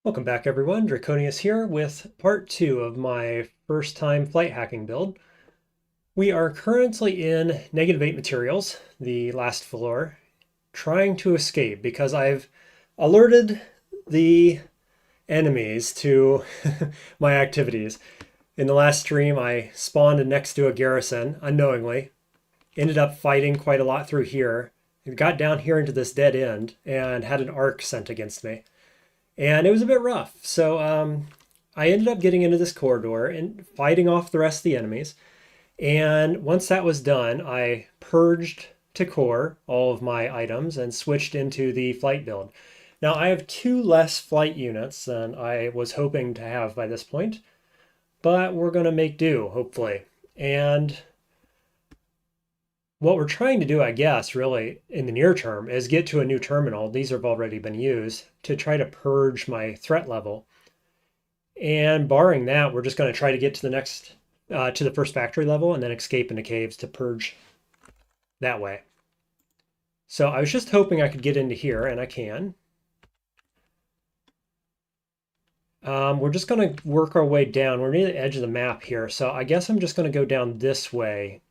Welcome back everyone, Draconius here with part 2 of my first time flight hacking build. We are currently in -8 materials, the last floor, trying to escape because I've alerted the enemies to my activities. In the last stream I spawned next to a garrison unknowingly, ended up fighting quite a lot through here, got down here into this dead end and had an arc sent against me. And it was a bit rough. So I ended up getting into this corridor and fighting off the rest of the enemies. And once that was done, I purged to core all of my items and switched into the flight build. Now I have 2 less flight units than I was hoping to have by this point, but we're going to make do, hopefully. And what we're trying to do, I guess, really in the near term is get to a new terminal. These have already been used to try to purge my threat level. And barring that, we're just going to try to get to the next, to the first factory level and then escape into caves to purge that way. So I was just hoping I could get into here, and I can. We're just going to work our way down. We're near the edge of the map here, so I guess I'm just going to go down this way,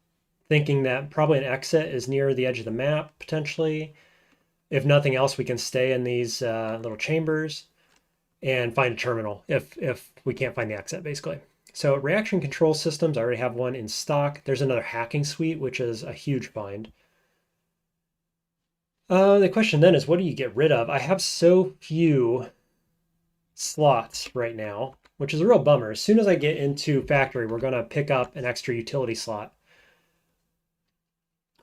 thinking that probably an exit is near the edge of the map, potentially. If nothing else, we can stay in these little chambers and find a terminal if we can't find the exit, basically. So reaction control systems, I already have one in stock. There's another hacking suite, which is a huge find. The question then is, what do you get rid of? I have so few slots right now, which is a real bummer. As soon as I get into factory, we're going to pick up an extra utility slot.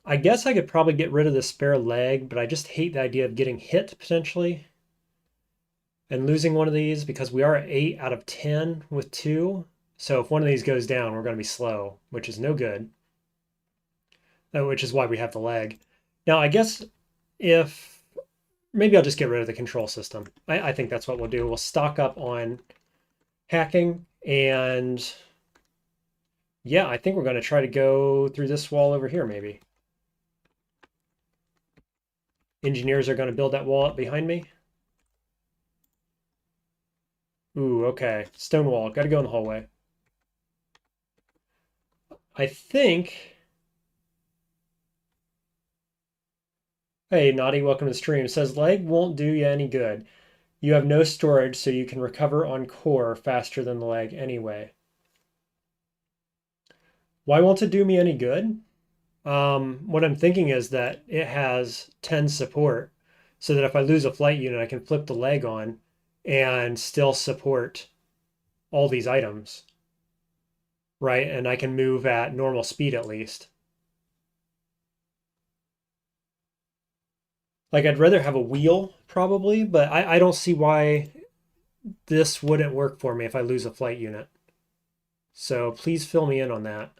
I guess I could probably get rid of the spare leg, but I just hate the idea of getting hit potentially and losing one of these because we are at 8 out of 10 with 2. So if one of these goes down, we're going to be slow, which is no good. Which is why we have the leg. Now, I guess if maybe I'll just get rid of the control system. I think that's what we'll do. We'll stock up on hacking, and yeah, I think we're going to try to go through this wall over here, maybe. Engineers are going to build that wall up behind me. Ooh, okay. Stone wall. Got to go in the hallway. I think... Hey, Naughty, welcome to the stream. It says leg won't do you any good. You have no storage, so you can recover on core faster than the leg anyway. Why won't it do me any good? What I'm thinking is that it has 10 support, so that if I lose a flight unit, I can flip the leg on and still support all these items, right? And I can move at normal speed at least. Like I'd rather have a wheel probably, but I don't see why this wouldn't work for me if I lose a flight unit. So please fill me in on that.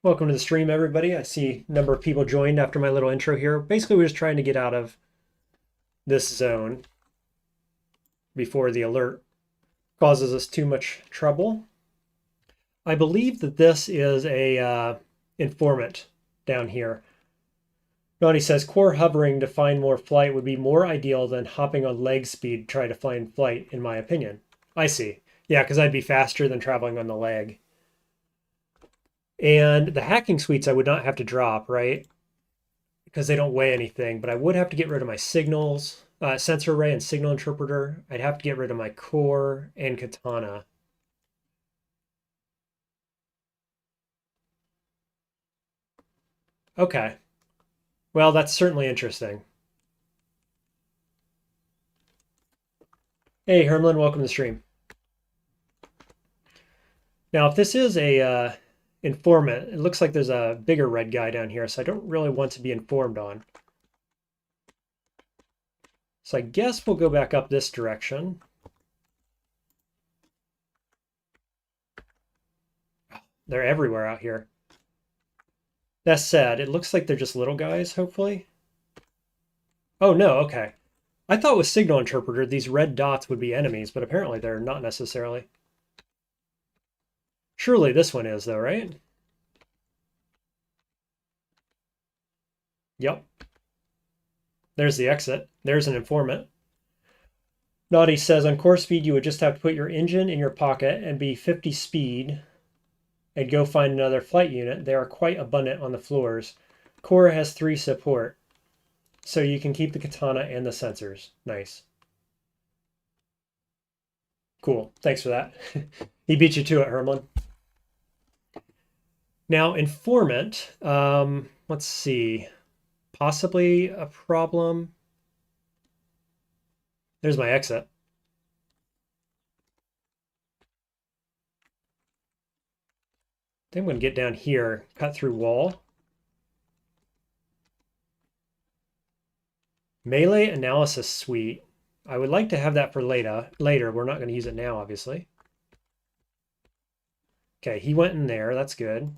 Welcome to the stream, everybody. I see a number of people joined after my little intro here. Basically, we're just trying to get out of this zone before the alert causes us too much trouble. I believe that this is a informant down here. Ronnie says, core hovering to find more flight would be more ideal than hopping on leg speed to try to find flight, in my opinion. I see. Yeah, because I'd be faster than traveling on the leg. And the hacking suites I would not have to drop, right? Because they don't weigh anything, but I would have to get rid of my signals, sensor array and signal interpreter. I'd have to get rid of my core and katana. Okay. Well, that's certainly interesting. Hey, Hermlin, welcome to the stream. Now, if this is a informant, it looks like there's a bigger red guy down here, so I don't really want to be informed on. So I guess we'll go back up this direction. They're everywhere out here. That said, it looks like they're just little guys, hopefully. Oh, no, okay. I thought with signal interpreter, these red dots would be enemies, but apparently they're not necessarily. Surely this one is, though, right? Yep. There's the exit. There's an informant. Naughty says on core speed, you would just have to put your engine in your pocket and be 50 speed and go find another flight unit. They are quite abundant on the floors. Core has 3 support, so you can keep the katana and the sensors. Nice. Cool. Thanks for that. He beat you to it, Herman. Now, informant, let's see. Possibly a problem. There's my exit. I think I'm going to get down here, cut through wall. Melee analysis suite. I would like to have that for later. We're not going to use it now, obviously. Okay, he went in there. That's good.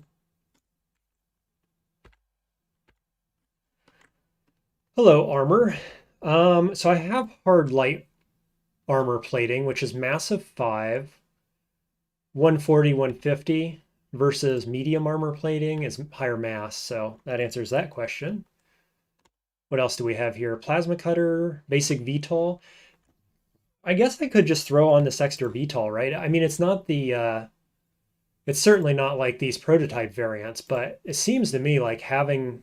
Hello, armor. So I have hard light armor plating, which is massive 5, 140, 150, versus medium armor plating is higher mass. So that answers that question. What else do we have here? Plasma cutter, basic VTOL. I guess I could just throw on this extra VTOL, right? I mean, it's not the, it's certainly not like these prototype variants, but it seems to me like having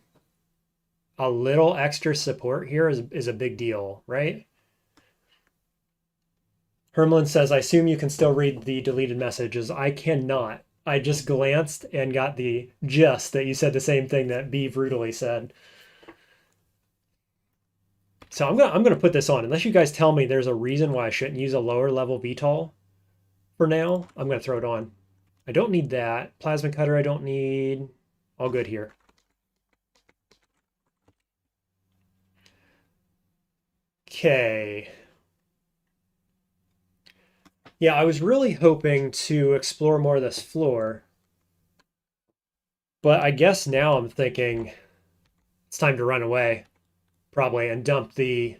a little extra support here is a big deal, right? Hermelin says, I assume you can still read the deleted messages. I cannot. I just glanced and got the gist that you said the same thing that B brutally said. So I'm gonna put this on. Unless you guys tell me there's a reason why I shouldn't use a lower level VTOL for now, I'm gonna throw it on. I don't need that. Plasma cutter I don't need. All good here. Okay. Yeah, I was really hoping to explore more of this floor. But I guess now I'm thinking it's time to run away, probably, and dump the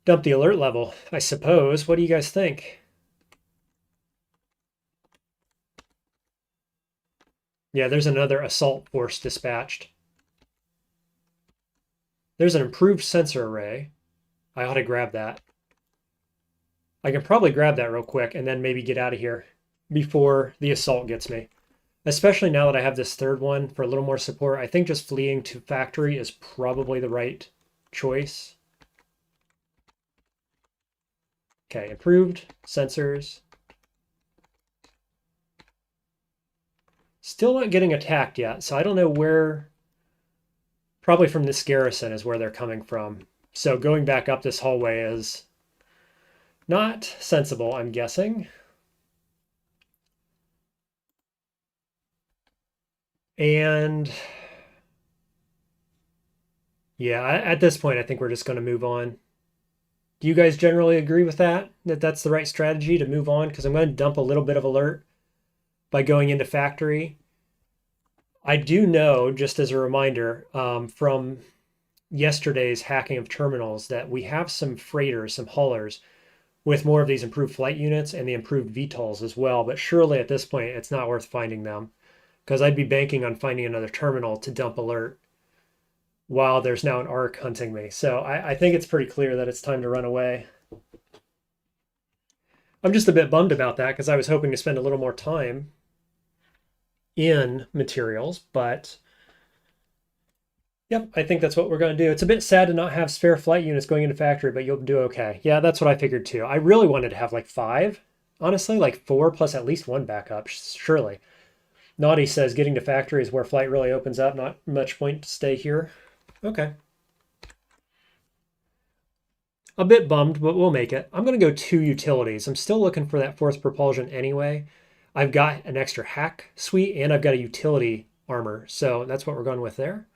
alert level, I suppose. What do you guys think? Yeah, there's another assault force dispatched. There's an improved sensor array. I ought to grab that. I can probably grab that real quick and then maybe get out of here before the assault gets me. Especially now that I have this third one for a little more support. I think just fleeing to factory is probably the right choice. Okay, improved sensors. Still not getting attacked yet, so I don't know where. Probably from this garrison is where they're coming from. So going back up this hallway is not sensible, I'm guessing. And yeah, at this point, I think we're just going to move on. Do you guys generally agree with that? That that's the right strategy to move on? Because I'm going to dump a little bit of alert by going into factory. I do know, just as a reminder, from yesterday's hacking of terminals, that we have some freighters, some haulers, with more of these improved flight units and the improved VTOLs as well. But surely at this point, it's not worth finding them, because I'd be banking on finding another terminal to dump alert while there's now an ARC hunting me. So I think it's pretty clear that it's time to run away. I'm just a bit bummed about that because I was hoping to spend a little more time in materials, but yep, I think that's what we're going to do. It's a bit sad to not have spare flight units going into factory, but you'll do okay. Yeah, that's what I figured too. I really wanted to have like 5, honestly, like 4 plus at least 1 backup, surely. Naughty says getting to factory is where flight really opens up. Not much point to stay here. Okay. A bit bummed, but we'll make it. I'm going to go 2 utilities. I'm still looking for that force propulsion anyway. I've got an extra hack suite and I've got a utility armor. So that's what we're going with there.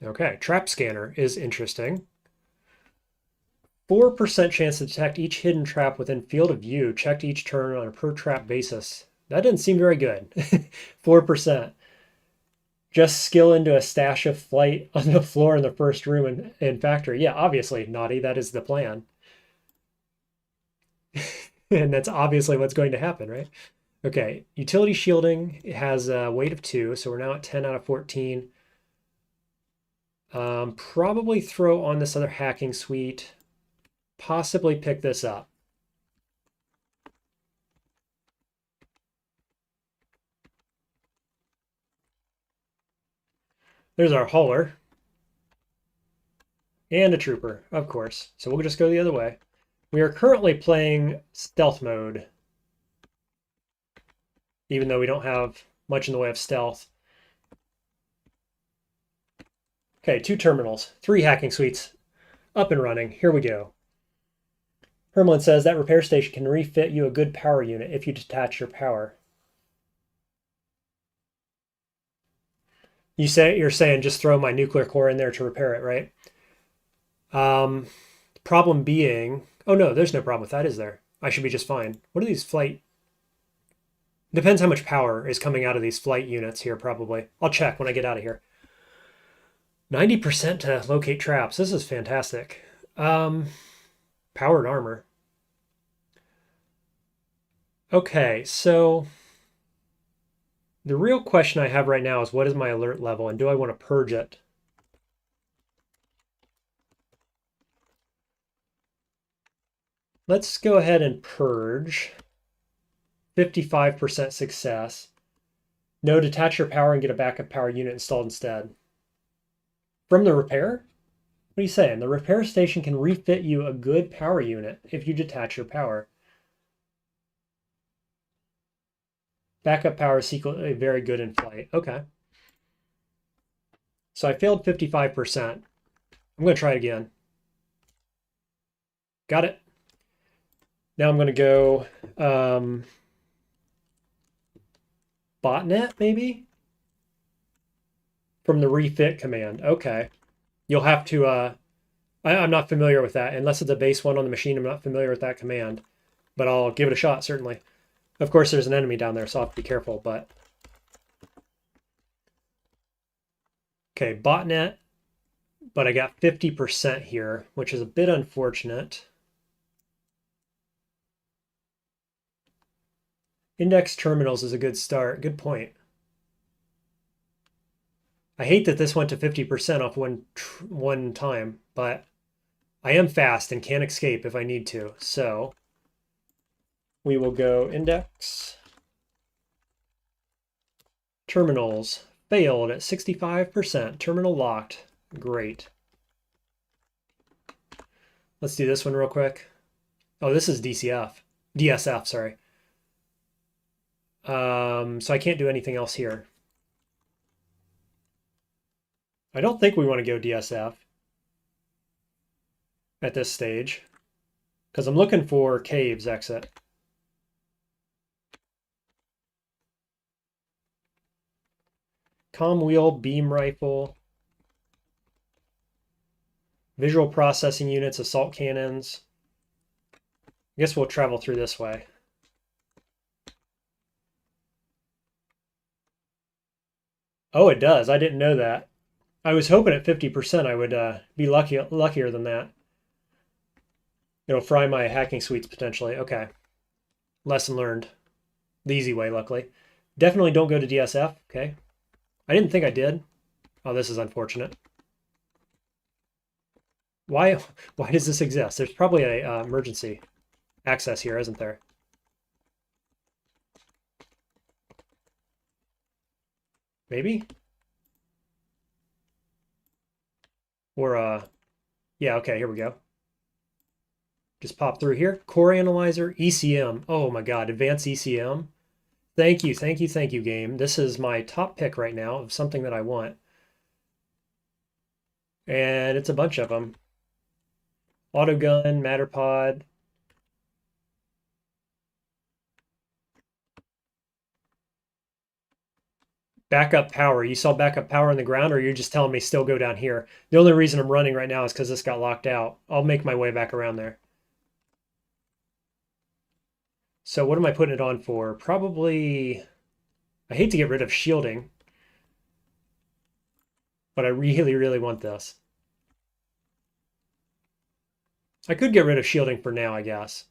Okay, trap scanner is interesting. 4% chance to detect each hidden trap within field of view, checked each turn on a per trap basis. That didn't seem very good. 4%. Just skill into a stash of flight on the floor in the first room in factory. Yeah, obviously, Naughty, that is the plan. And that's obviously what's going to happen, right? Okay, utility shielding has a weight of 2, so we're now at 10 out of 14. Probably throw on this other hacking suite. Possibly pick this up. There's our hauler. And a trooper, of course. So we'll just go the other way. We are currently playing stealth mode, even though we don't have much in the way of stealth. Okay, 2 terminals, 3 hacking suites up and running. Here we go. Hermelin says that repair station can refit you a good power unit if you detach your power. You're saying just throw my nuclear core in there to repair it, right? Problem being, oh no, there's no problem with that, is there? I should be just fine. What are these flight? Depends how much power is coming out of these flight units here, probably. I'll check when I get out of here. 90% to locate traps. This is fantastic. Powered armor. Okay, so the real question I have right now is what is my alert level and do I want to purge it? Let's go ahead and purge. 55% success. No, detach your power and get a backup power unit installed instead. From the repair? What are you saying? The repair station can refit you a good power unit if you detach your power. Backup power is secretly very good in flight. Okay. So I failed 55%. I'm going to try it again. Got it. Now I'm going to go botnet, maybe? From the refit command. Okay. You'll have to, I'm not familiar with that. Unless it's a base one on the machine, I'm not familiar with that command. But I'll give it a shot, certainly. Of course, there's an enemy down there, so I'll have to be careful, but... Okay, botnet, but I got 50% here, which is a bit unfortunate. Index terminals is a good start. Good point. I hate that this went to 50% off one time, but I am fast and can escape if I need to. So we will go index terminals failed at 65%. Terminal locked. Great. Let's do this one real quick. Oh, this is DSF, sorry. So I can't do anything else here. I don't think we want to go DSF at this stage because I'm looking for caves exit. Comm wheel, beam rifle, visual processing units, assault cannons. I guess we'll travel through this way. Oh, it does. I didn't know that. I was hoping at 50% I would be luckier than that. It'll fry my hacking suites potentially. Okay. Lesson learned. The easy way, luckily. Definitely don't go to DSF. Okay. I didn't think I did. Oh, this is unfortunate. Why does this exist? There's probably a emergency access here, isn't there? Maybe? Or, yeah, okay, here we go. Just pop through here. Core Analyzer, ECM. Oh my God, Advanced ECM. Thank you, thank you, thank you, game. This is my top pick right now of something that I want. And it's a bunch of them. Autogun, Matterpod. Backup power. You saw backup power on the ground, or you're just telling me still go down here? The only reason I'm running right now is because this got locked out. I'll make my way back around there. So what am I putting it on for? Probably... I hate to get rid of shielding, but I really, really want this. I could get rid of shielding for now, I guess.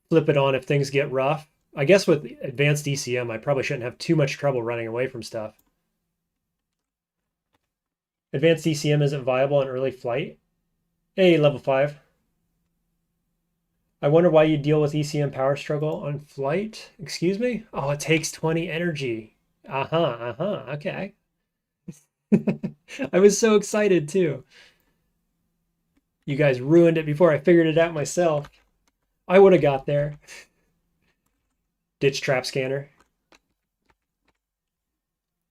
Flip it on if things get rough. I guess with advanced ECM, I probably shouldn't have too much trouble running away from stuff. Advanced ECM isn't viable in early flight. Hey, level 5. I wonder why you deal with ECM power struggle on flight. Excuse me? Oh, it takes 20 energy. Okay. I was so excited too. You guys ruined it before I figured it out myself. I would have got there. Ditch trap scanner.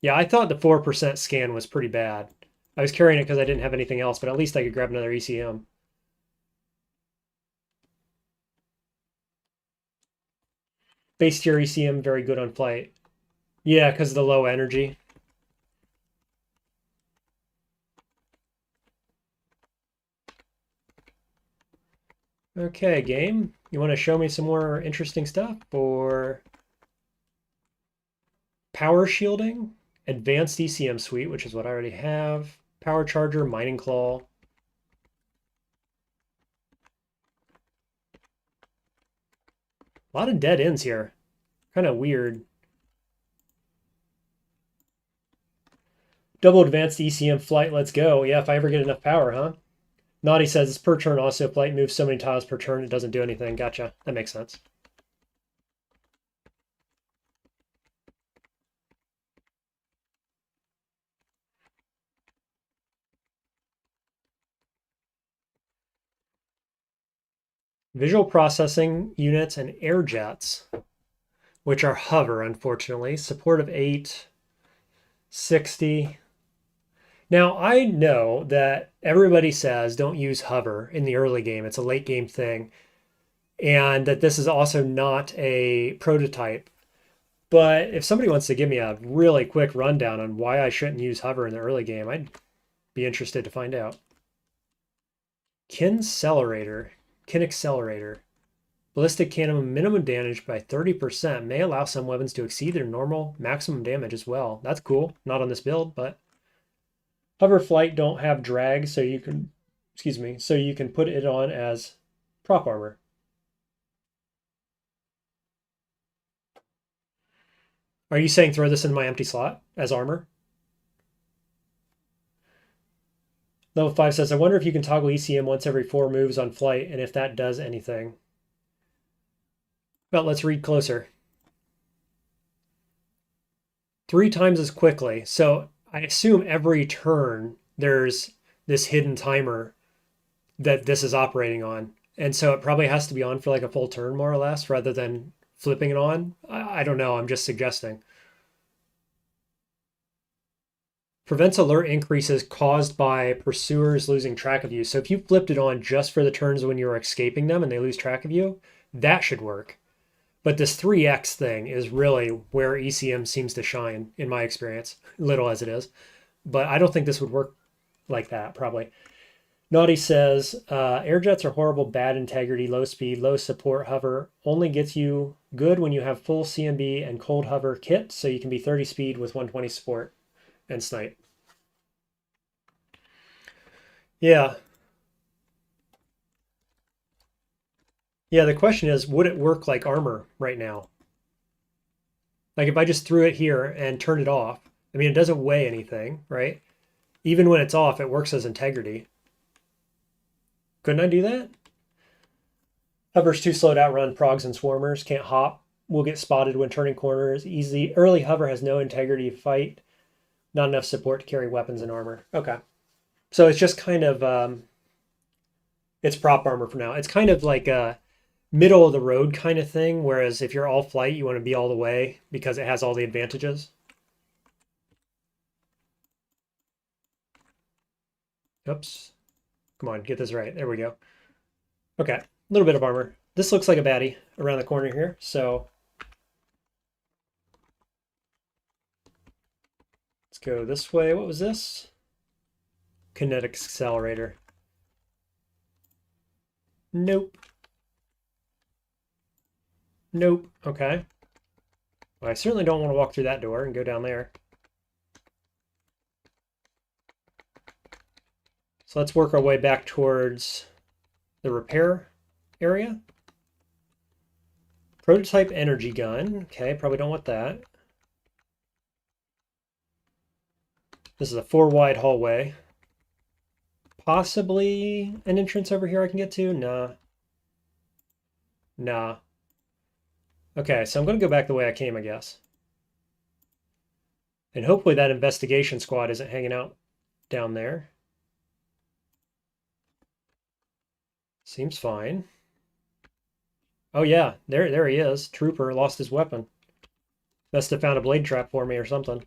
Yeah, I thought the 4% scan was pretty bad. I was carrying it because I didn't have anything else, but at least I could grab another ECM. Base tier ECM, very good on flight. Yeah, because of the low energy. Okay, game. You want to show me some more interesting stuff? Or power shielding, advanced ECM suite, which is what I already have, power charger, mining claw. A lot of dead ends here. Kind of weird. Double advanced ECM flight, let's go. Yeah, if I ever get enough power, huh? Naughty says it's per turn also. Flight moves so many tiles per turn, it doesn't do anything. Gotcha. That makes sense. Visual processing units and air jets, which are hover, unfortunately. Support of 8, 60. Now, I know that everybody says don't use hover in the early game. It's a late game thing. And that this is also not a prototype. But if somebody wants to give me a really quick rundown on why I shouldn't use hover in the early game, I'd be interested to find out. Kincelerator. Kinaccelerator. Ballistic cannon minimum damage by 30% may allow some weapons to exceed their normal maximum damage as well. That's cool. Not on this build, but hover flight don't have drag, so you can, excuse me, so you can put it on as prop armor. Are you saying throw this in my empty slot as armor? Level 5 says, I wonder if you can toggle ECM once every 4 moves on flight and if that does anything. Well, let's read closer. 3 times as quickly. So I assume every turn there's this hidden timer that this is operating on. And so it probably has to be on for like a full turn, more or less, rather than flipping it on. I don't know. I'm just suggesting. Prevents alert increases caused by pursuers losing track of you. So if you flipped it on just for the turns when you're escaping them and they lose track of you, that should work. But this 3x thing is really where ECM seems to shine, in my experience, little as it is. But I don't think this would work like that, probably. Naughty says, air jets are horrible, bad integrity, low speed, low support, hover. Only gets you good when you have full CMB and cold hover kit, so you can be 30 speed with 120 support and snipe. Yeah. Yeah, the question is, would it work like armor right now? Like if I just threw it here and turned it off, I mean, it doesn't weigh anything, right? Even when it's off, it works as integrity. Couldn't I do that? Hover's too slow to outrun progs and swarmers, can't hop, will get spotted when turning corners, easy. Early hover has no integrity to fight, not enough support to carry weapons and armor. Okay. So it's just kind of, it's prop armor for now. It's kind of like a middle of the road kind of thing, whereas if you're all flight, you want to be all the way because it has all the advantages. Oops. Come on, get this right. There we go. Okay, a little bit of armor. This looks like a baddie around the corner here, so let's go this way. What was this? Kinetic accelerator. Nope. Nope. Okay. Well, I certainly don't want to walk through that door and go down there. So let's work our way back towards the repair area. Prototype energy gun. Okay, probably don't want that. This is a 4 wide hallway. Possibly an entrance over here I can get to? Nah. Nah. Okay, so I'm going to go back the way I came, I guess. And hopefully that investigation squad isn't hanging out down there. Seems fine. Oh yeah, there he is. Trooper lost his weapon. Must have found a blade trap for me or something.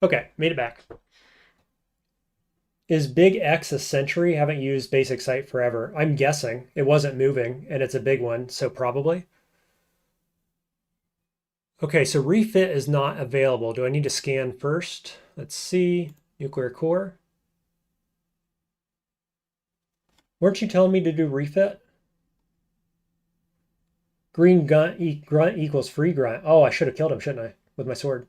Okay, made it back. Is Big X a sentry? Haven't used basic sight forever. I'm guessing. It wasn't moving, and it's a big one, so probably. Okay, so refit is not available. Do I need to scan first? Let's see. Nuclear core. Weren't you telling me to do refit? Green grunt equals free grunt. Oh, I should have killed him, shouldn't I? With my sword.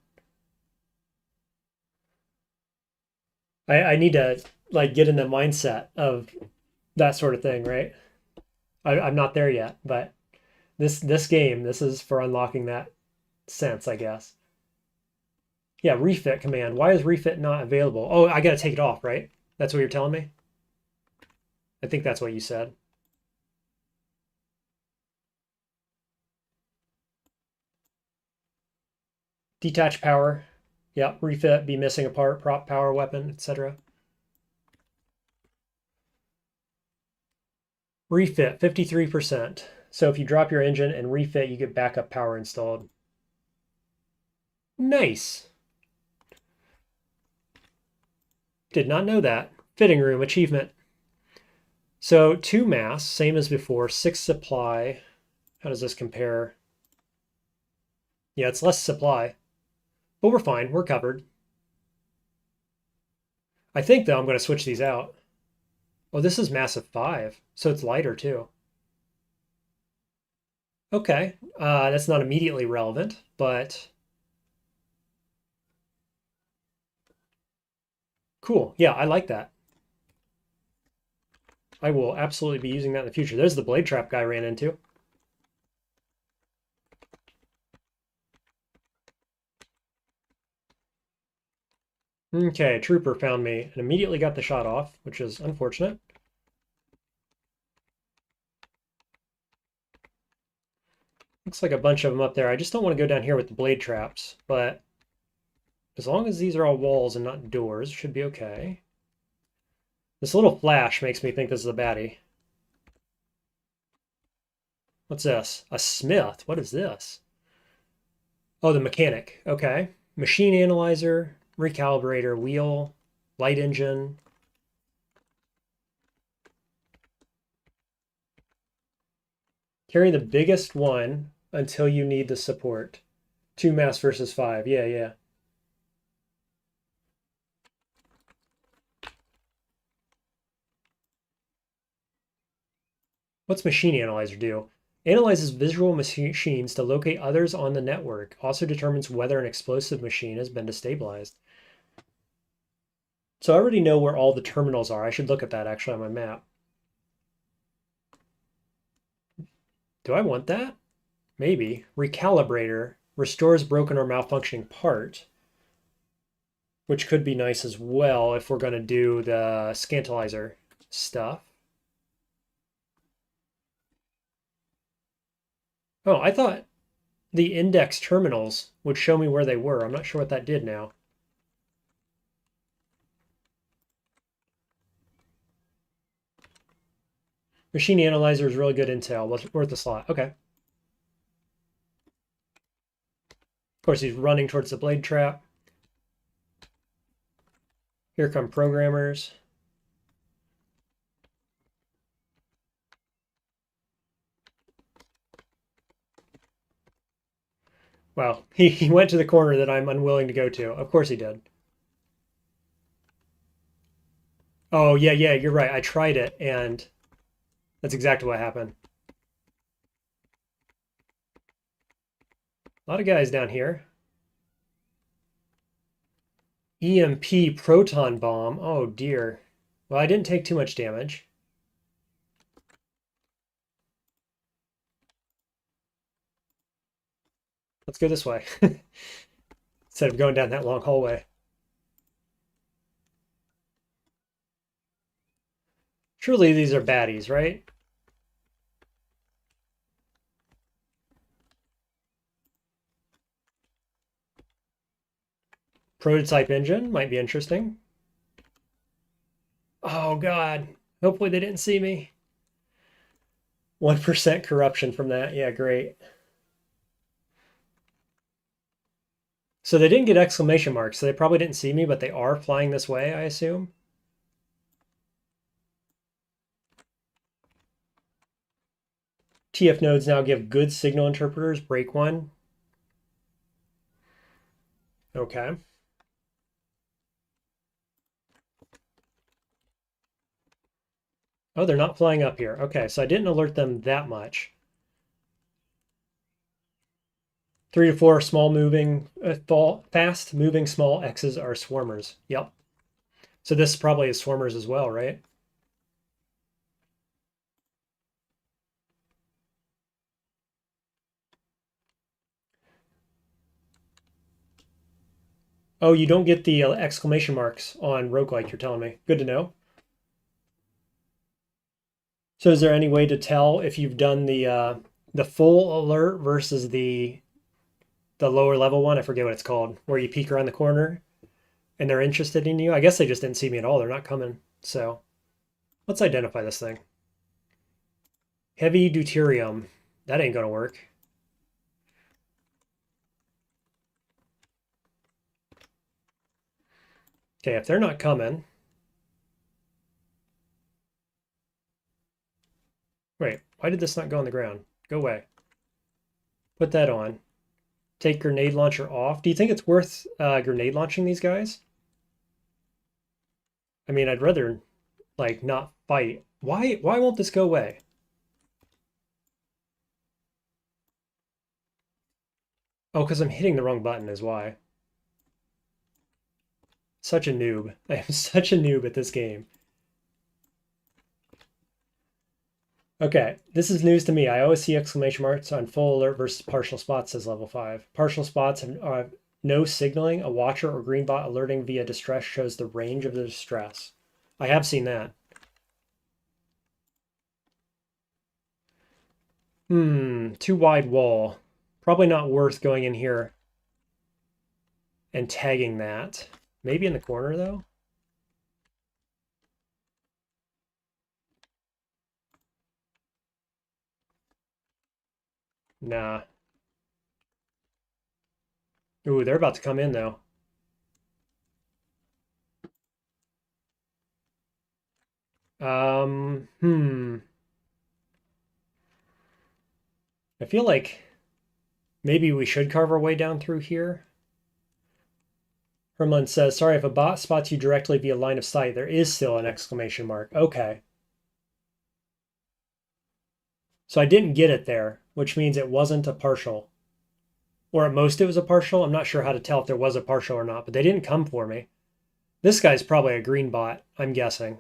I need to like get in the mindset of that sort of thing, right? I'm not there yet, but this game, this is for unlocking that sense, I guess. Yeah, refit command. Why is refit not available? Oh, I gotta take it off, right? That's what you're telling me? I think that's what you said. Detach power. Yeah, refit, be missing a part, prop power, weapon, etc. Refit, 53%. So if you drop your engine and refit, you get backup power installed. Nice. Did not know that. Fitting room achievement. So 2 mass, same as before, 6 supply. How does this compare? Yeah, it's less supply, but we're fine. We're covered. I think, though, I'm going to switch these out. Oh, this is massive 5, so it's lighter, too. Okay, that's not immediately relevant, but cool. Yeah, I like that. I will absolutely be using that in the future. There's the blade trap guy I ran into. Okay, trooper found me and immediately got the shot off, which is unfortunate. Looks like a bunch of them up there. I just don't want to go down here with the blade traps, but as long as these are all walls and not doors, should be okay. This little flash makes me think this is a baddie. What's this? A smith. What is this? Oh, the mechanic. Okay. Machine analyzer, recalibrator, wheel, light engine. Carry the biggest one until you need the support. 2 mass versus 5. Yeah, yeah. What's machine analyzer do? Analyzes visual machines to locate others on the network. Also determines whether an explosive machine has been destabilized. So I already know where all the terminals are. I should look at that actually on my map. Do I want that? Maybe. Recalibrator restores broken or malfunctioning part, which could be nice as well if we're going to do the scantilizer stuff. Oh, I thought the index terminals would show me where they were. I'm not sure what that did now. Machine analyzer is really good intel. Worth the slot. Okay. Of course, he's running towards the blade trap. Here come programmers. Wow, he went to the corner that I'm unwilling to go to. Of course he did. Oh, yeah, yeah, you're right. I tried it, and that's exactly what happened. A lot of guys down here. EMP proton bomb. Oh, dear. Well, I didn't take too much damage. Let's go this way. Instead of going down that long hallway. Surely these are baddies, right? Prototype engine might be interesting. Oh God. Hopefully they didn't see me. 1% corruption from that. Yeah, great. So they didn't get exclamation marks, so they probably didn't see me, but they are flying this way, I assume. TF nodes now give good signal interpreters. Break one. Okay. Oh, they're not flying up here. Okay, so I didn't alert them that much. 3 to 4 small moving, fast moving small X's are swarmers. Yep. So this probably is swarmers as well, right? Oh, you don't get the exclamation marks on roguelike, you're telling me. Good to know. So is there any way to tell if you've done the full alert versus the lower level one? I forget what it's called, where you peek around the corner and they're interested in you. I guess they just didn't see me at all. They're not coming. So let's identify this thing. Heavy deuterium. That ain't gonna work. Okay, if they're not coming. Wait, why did this not go on the ground? Go away. Put that on. Take grenade launcher off. Do you think it's worth grenade launching these guys? I mean, I'd rather like not fight. Why won't this go away? Oh, because I'm hitting the wrong button is why. Such a noob. I am such a noob at this game. Okay, this is news to me. I always see exclamation marks on full alert versus partial spots, says level 5. Partial spots have no signaling. A watcher or green bot alerting via distress shows the range of the distress. I have seen that. Too wide wall. Probably not worth going in here and tagging that. Maybe in the corner, though? Nah. Ooh, they're about to come in, though. I feel like maybe we should carve our way down through here. Hermlin says, sorry, if a bot spots you directly via line of sight, there is still an exclamation mark. Okay. So I didn't get it there, which means it wasn't a partial. Or at most it was a partial. I'm not sure how to tell if there was a partial or not, but they didn't come for me. This guy's probably a green bot, I'm guessing.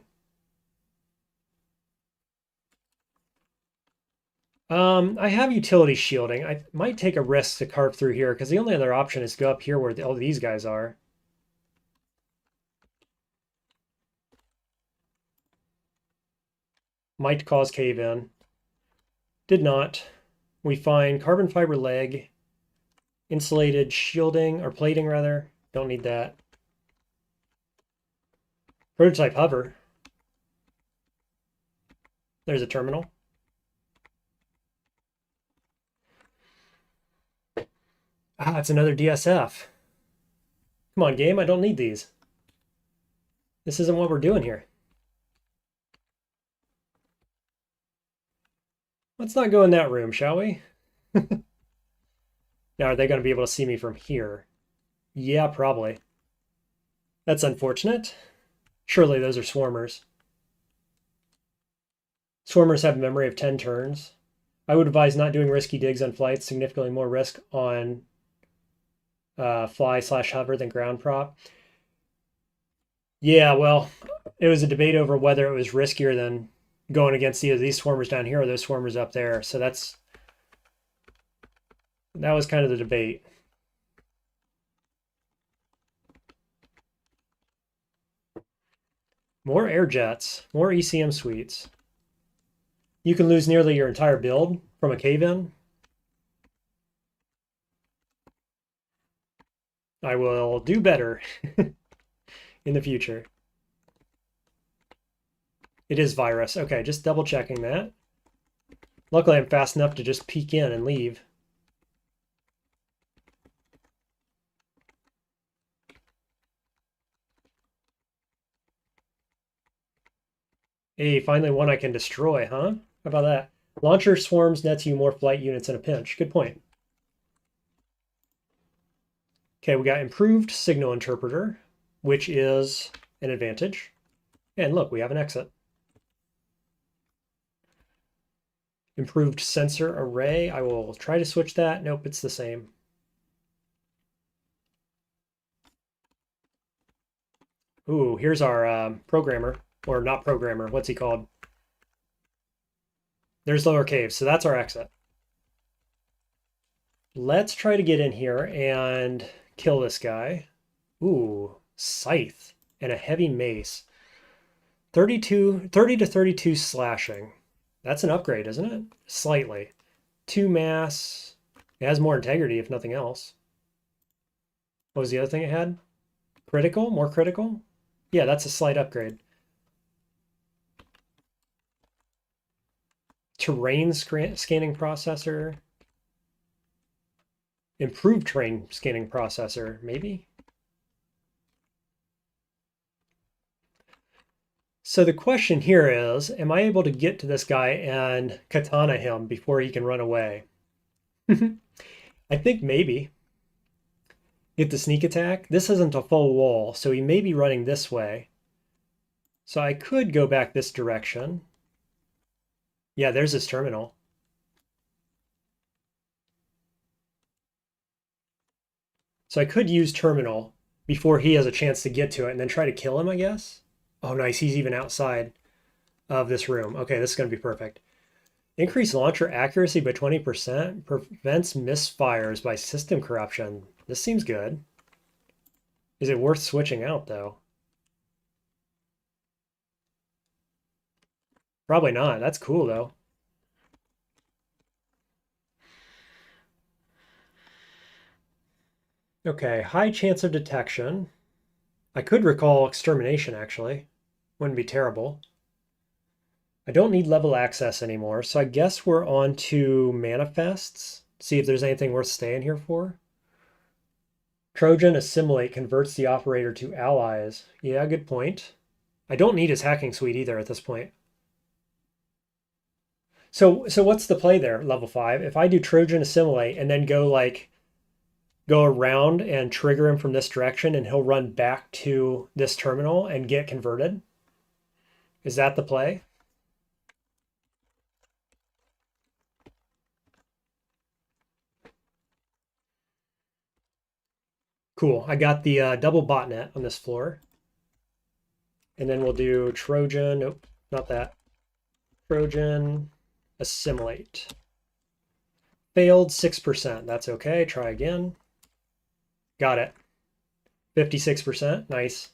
I have utility shielding. I might take a risk to carve through here because the only other option is to go up here where all these guys are. Might cause cave in. Did not. We find carbon fiber leg, insulated shielding, or plating rather. Don't need that. Prototype hover. There's a terminal. Ah, it's another DSF. Come on, game, I don't need these. This isn't what we're doing here. Let's not go in that room, shall we? Now, are they going to be able to see me from here? Yeah, probably. That's unfortunate. Surely those are swarmers. Swarmers have a memory of 10 turns. I would advise not doing risky digs on flights, significantly more risk on fly/hover than ground prop. Yeah, well, it was a debate over whether it was riskier than going against either these swarmers down here or those swarmers up there. So that's That was kind of the debate. More air jets, more ECM suites. You can lose nearly your entire build from a cave-in. I will do better in the future. It is virus. Okay, just double checking that. Luckily, I'm fast enough to just peek in and leave. Hey, finally one I can destroy, huh? How about that? Launcher swarms nets you more flight units in a pinch. Good point. Okay, we got improved signal interpreter, which is an advantage. And look, we have an exit. Improved sensor array. I will try to switch that. Nope, it's the same. Ooh, here's our programmer, or not programmer. What's he called? There's lower caves, so that's our exit. Let's try to get in here and kill this guy. Ooh, scythe and a heavy mace. 30 to 32 slashing. That's an upgrade, isn't it? Slightly. 2 mass. It has more integrity, if nothing else. What was the other thing it had? Critical? More critical? Yeah, that's a slight upgrade. Terrain scanning processor. Improved terrain scanning processor, maybe? So the question here is, am I able to get to this guy and katana him before he can run away? I think maybe. Get the sneak attack. This isn't a full wall, so he may be running this way. So I could go back this direction. Yeah, there's his terminal. So I could use terminal before he has a chance to get to it and then try to kill him, I guess. Oh, nice. He's even outside of this room. Okay, this is going to be perfect. Increase launcher accuracy by 20%. Prevents misfires by system corruption. This seems good. Is it worth switching out, though? Probably not. That's cool, though. Okay, high chance of detection. I could recall extermination, actually. Wouldn't be terrible. I don't need level access anymore, so I guess we're on to manifests. See if there's anything worth staying here for. Trojan assimilate converts the operator to allies. Yeah, good point. I don't need his hacking suite either at this point. So what's the play there, level 5? If I do Trojan assimilate and then go around and trigger him from this direction and he'll run back to this terminal and get converted. Is that the play? Cool. I got the double botnet on this floor. And then we'll do Trojan. Nope, not that. Trojan assimilate. Failed 6%. That's okay. Try again. Got it. 56%. Nice.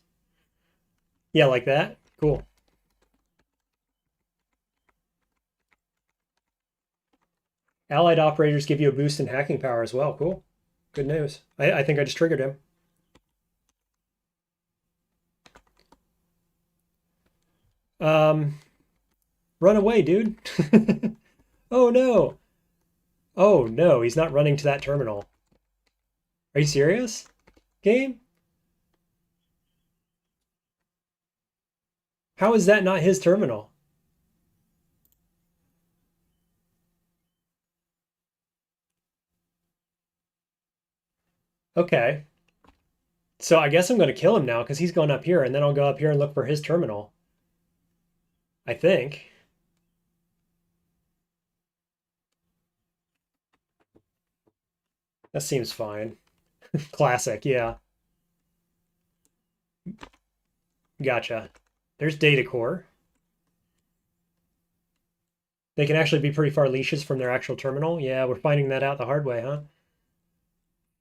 Yeah, like that. Cool. Allied operators give you a boost in hacking power as well. Cool. Good news. I think I just triggered him. Run away, dude. Oh no. Oh no, he's not running to that terminal. Are you serious? Game? How is that not his terminal? Okay. So I guess I'm going to kill him now because he's going up here, and then I'll go up here and look for his terminal. I think. That seems fine. Classic, yeah. Gotcha. There's data core. They can actually be pretty far leashes from their actual terminal. Yeah, we're finding that out the hard way, huh?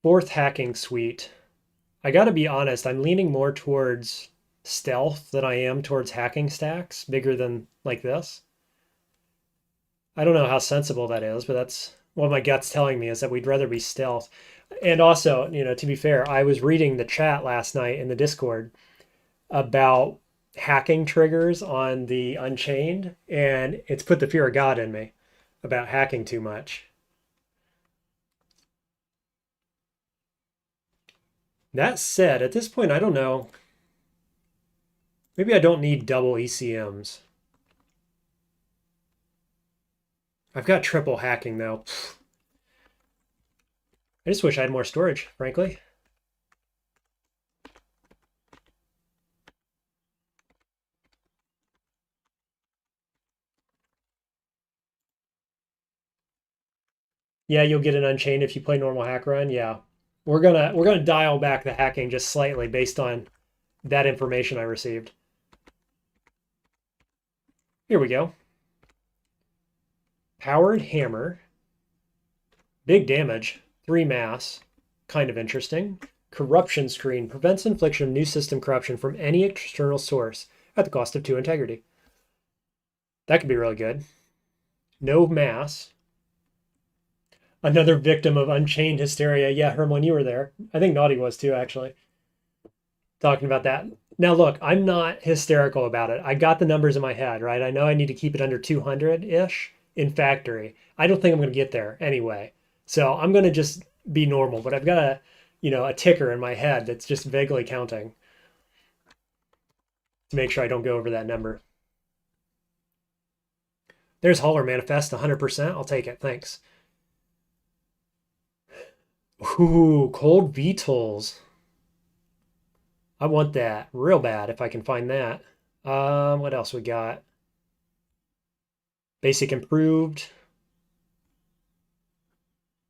Fourth hacking suite. I gotta be honest, I'm leaning more towards stealth than I am towards hacking stacks, bigger than like this. I don't know how sensible that is, but that's what my gut's telling me is that we'd rather be stealth. And also, to be fair, I was reading the chat last night in the Discord about hacking triggers on the Unchained, and it's put the fear of God in me about hacking too much. That said, at this point, I don't know. Maybe I don't need double ECMs. I've got triple hacking though. I just wish I had more storage, frankly. Yeah, you'll get an Unchained if you play normal hack run. Yeah. We're gonna dial back the hacking just slightly based on that information I received. Here we go. Powered hammer. Big damage. 3 mass. Kind of interesting. Corruption screen. Prevents infliction of new system corruption from any external source at the cost of 2 integrity. That could be really good. No mass. Another victim of Unchained hysteria. Yeah, Herman, you were there. I think Naughty was too, actually. Talking about that. Now, look, I'm not hysterical about it. I got the numbers in my head, right? I know I need to keep it under 200-ish in factory. I don't think I'm going to get there anyway. So I'm going to just be normal, but I've got a ticker in my head that's just vaguely counting to make sure I don't go over that number. There's Hauler Manifest, 100%. I'll take it. Thanks. Ooh, cold VTOLs. I want that real bad if I can find that. What else we got? Basic improved.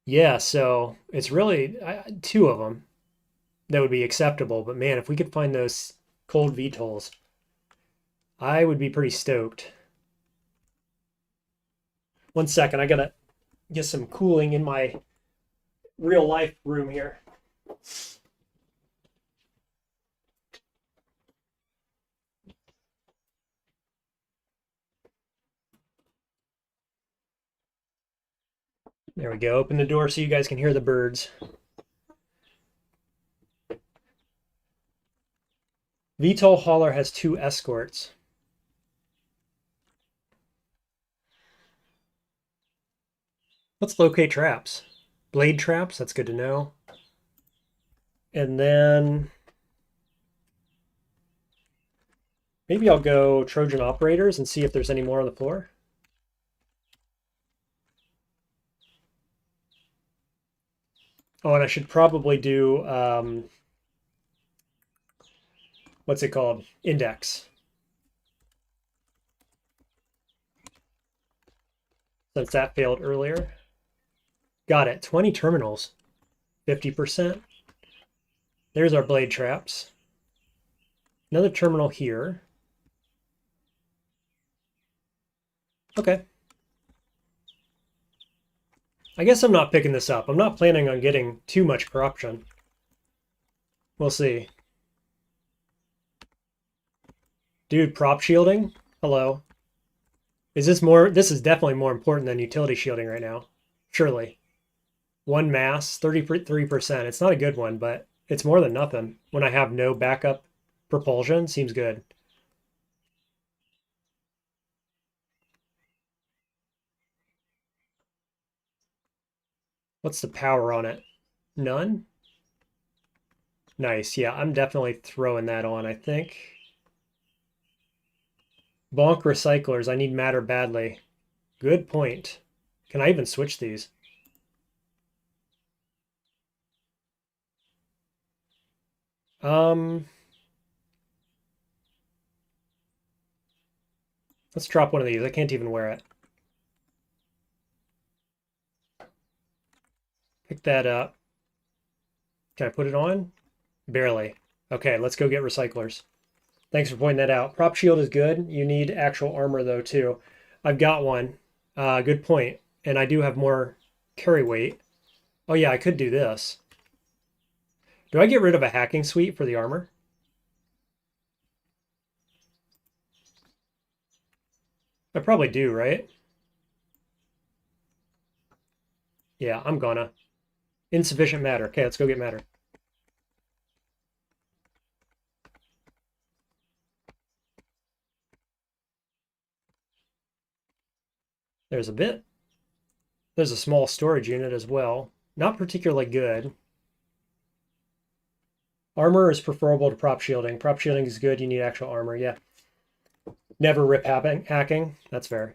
Yeah, so it's really 2 of them that would be acceptable. But man, if we could find those cold VTOLs, I would be pretty stoked. 1 second, I gotta get some cooling in my real life room here. There we go. Open the door so you guys can hear the birds. VTOL hauler has 2 escorts. Let's locate traps. Blade traps, that's good to know. And then maybe I'll go Trojan operators and see if there's any more on the floor. Oh, and I should probably do, what's it called? Index. Since that failed earlier. Got it. 20 terminals. 50%. There's our blade traps. Another terminal here. Okay. I guess I'm not picking this up. I'm not planning on getting too much corruption. We'll see. Dude, prop shielding? Hello. Is this more? This is definitely more important than utility shielding right now. Surely. 1 mass, 33%. It's not a good one, but it's more than nothing. When I have no backup propulsion, seems good. What's the power on it? None? Nice. Yeah, I'm definitely throwing that on, I think. Bonk recyclers. I need matter badly. Good point. Can I even switch these? Let's drop one of these. I can't even wear it. Pick that up. Can I put it on? Barely. Okay, let's go get recyclers. Thanks for pointing that out. Prop shield is good. You need actual armor though too. I've got one. Good point. And I do have more carry weight. Oh yeah, I could do this. Do I get rid of a hacking suite for the armor? I probably do, right? Yeah, I'm gonna. Insufficient matter. Okay, let's go get matter. There's a bit. There's a small storage unit as well. Not particularly good. Armor is preferable to prop shielding. Prop shielding is good. You need actual armor. Yeah. Never rip hacking. That's fair.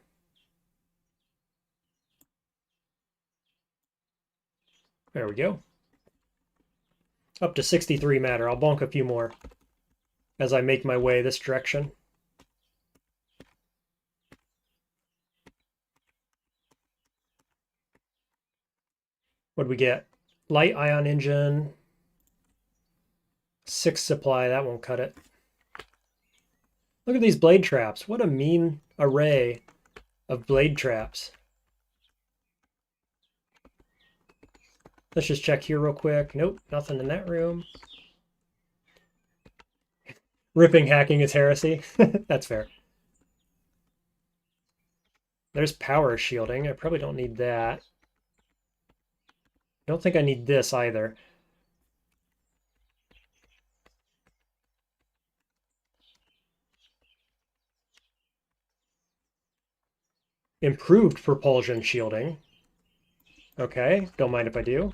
There we go. Up to 63 matter. I'll bonk a few more as I make my way this direction. What'd we get? Light ion engine. 6 supply. That won't cut it. Look at these blade traps. What a mean array of blade traps. Let's just check here real quick. Nope, nothing in that room. Ripping hacking is heresy. That's fair. There's power shielding. I probably don't need that. I don't think I need this either. Improved propulsion shielding. Okay, don't mind if I do.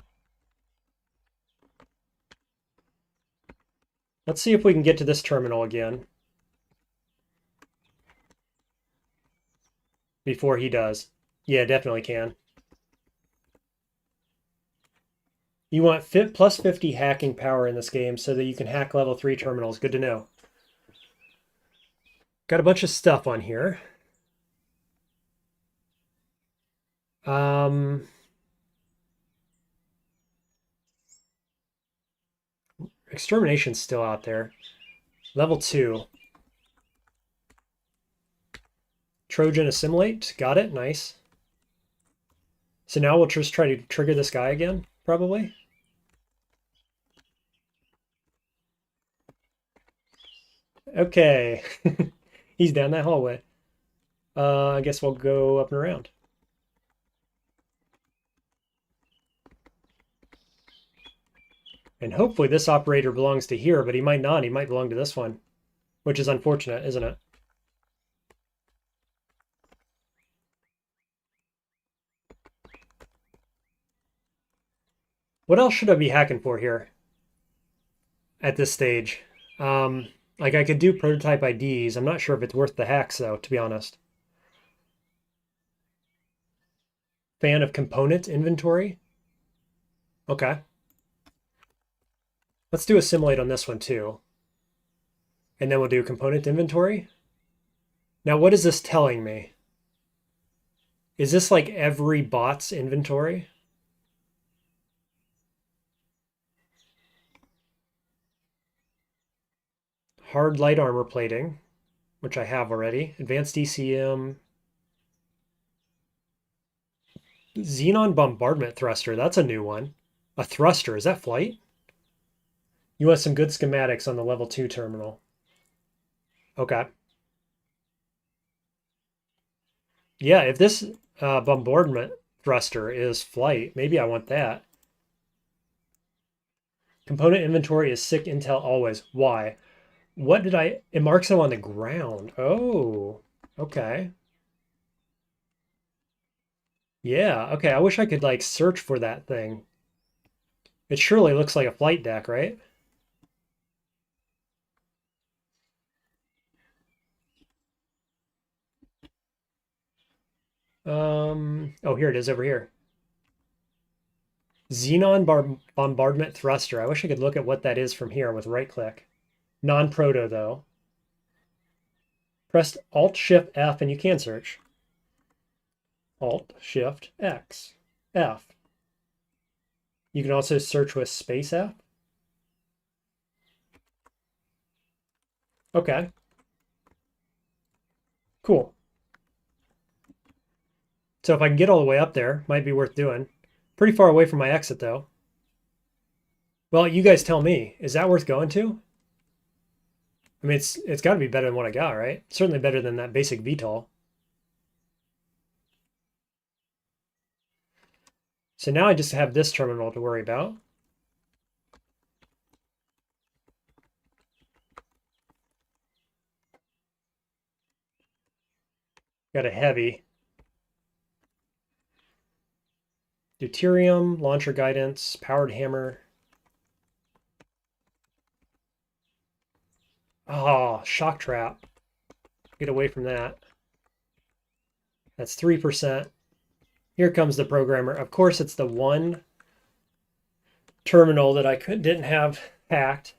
Let's see if we can get to this terminal again before he does. Yeah, definitely can. You want plus 50 hacking power in this game so that you can hack level 3 terminals. Good to know. Got a bunch of stuff on here. Extermination's still out there. Level 2. Trojan assimilate. Got it. Nice. So now we'll just try to trigger this guy again, probably. Okay. He's down that hallway. I guess we'll go up and around. And hopefully this operator belongs to here, but he might not. He might belong to this one, which is unfortunate, isn't it? What else should I be hacking for here at this stage? Like I could do prototype IDs. I'm not sure if it's worth the hacks though, to be honest. Fan of component inventory? Okay. Let's do assimilate on this one too. And then we'll do component inventory. Now, what is this telling me? Is this like every bot's inventory? Hard light armor plating, which I have already. Advanced ECM. Xenon bombardment thruster. That's a new one. A thruster. Is that flight? You want some good schematics on the level 2 terminal. Okay. Yeah, if this bombardment thruster is flight, maybe I want that. Component inventory is sick intel always. Why? What did I... It marks them on the ground. Oh, okay. Yeah, okay. I wish I could like search for that thing. It surely looks like a flight deck, right? Oh, here it is over here. Xenon bombardment thruster. I wish I could look at what that is from here with right click. Non-proto though. Press Alt Shift F and you can search. Alt Shift X F. You can also search with space F. Okay. Cool. So if I can get all the way up there, might be worth doing. Pretty far away from my exit though. Well, you guys tell me. Is that worth going to? I mean, it's got to be better than what I got, right? Certainly better than that basic VTOL. So now I just have this terminal to worry about. Got a heavy. Deuterium, launcher guidance, powered hammer. Oh, shock trap. Get away from that. That's 3%. Here comes the programmer. Of course, it's the one terminal that I didn't have hacked.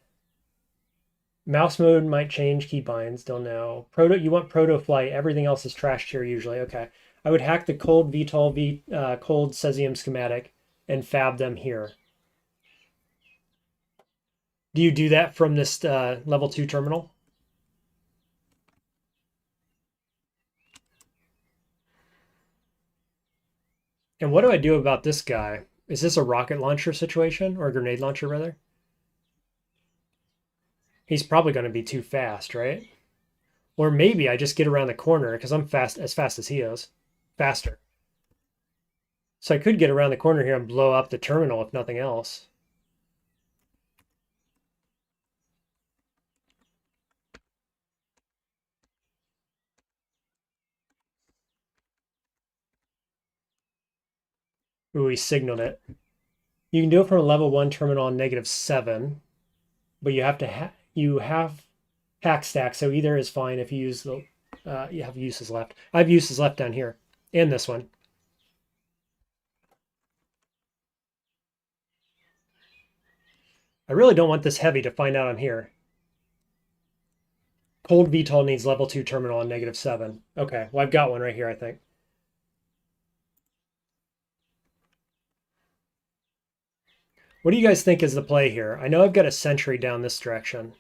Mouse mode might change keybinds, don't know. You want proto flight. Everything else is trashed here usually. Okay. I would hack the cold VTOL, cold cesium schematic and fab them here. Do you do that from this level 2 terminal? And what do I do about this guy? Is this a rocket launcher situation or a grenade launcher rather? He's probably going to be too fast, right? Or maybe I just get around the corner because I'm fast as he is. Faster. So I could get around the corner here and blow up the terminal if nothing else. Ooh, he signaled it. You can do it from a level 1 terminal on -7, but you have to you have hack stack, so either is fine if you use the you have uses left. I have uses left down here and this one. I really don't want this heavy to find out I'm here. Cold VTOL needs level 2 terminal on -7. Okay, well I've got one right here, I think. What do you guys think is the play here? I know I've got a sentry down this direction.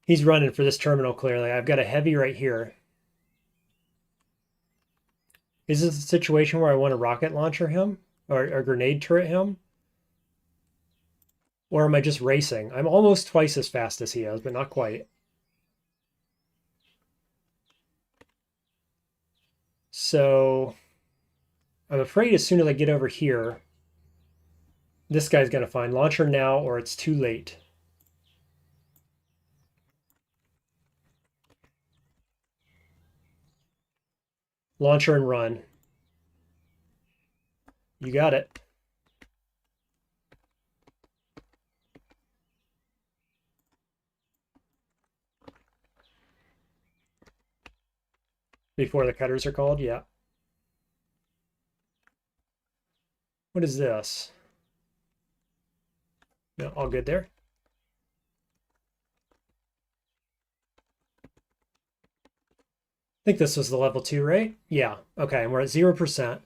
He's running for this terminal clearly. I've got a heavy right here. Is this a situation where I want to rocket launcher him or grenade turret him? Or am I just racing? I'm almost twice as fast as he is, but not quite. So I'm afraid as soon as I get over here, this guy's going to find launcher now or it's too late. Launcher and run. You got it. Before the cutters are called, yeah. What is this? No, all good there. I think this was the level 2, right? Yeah. Okay, and we're at 0%.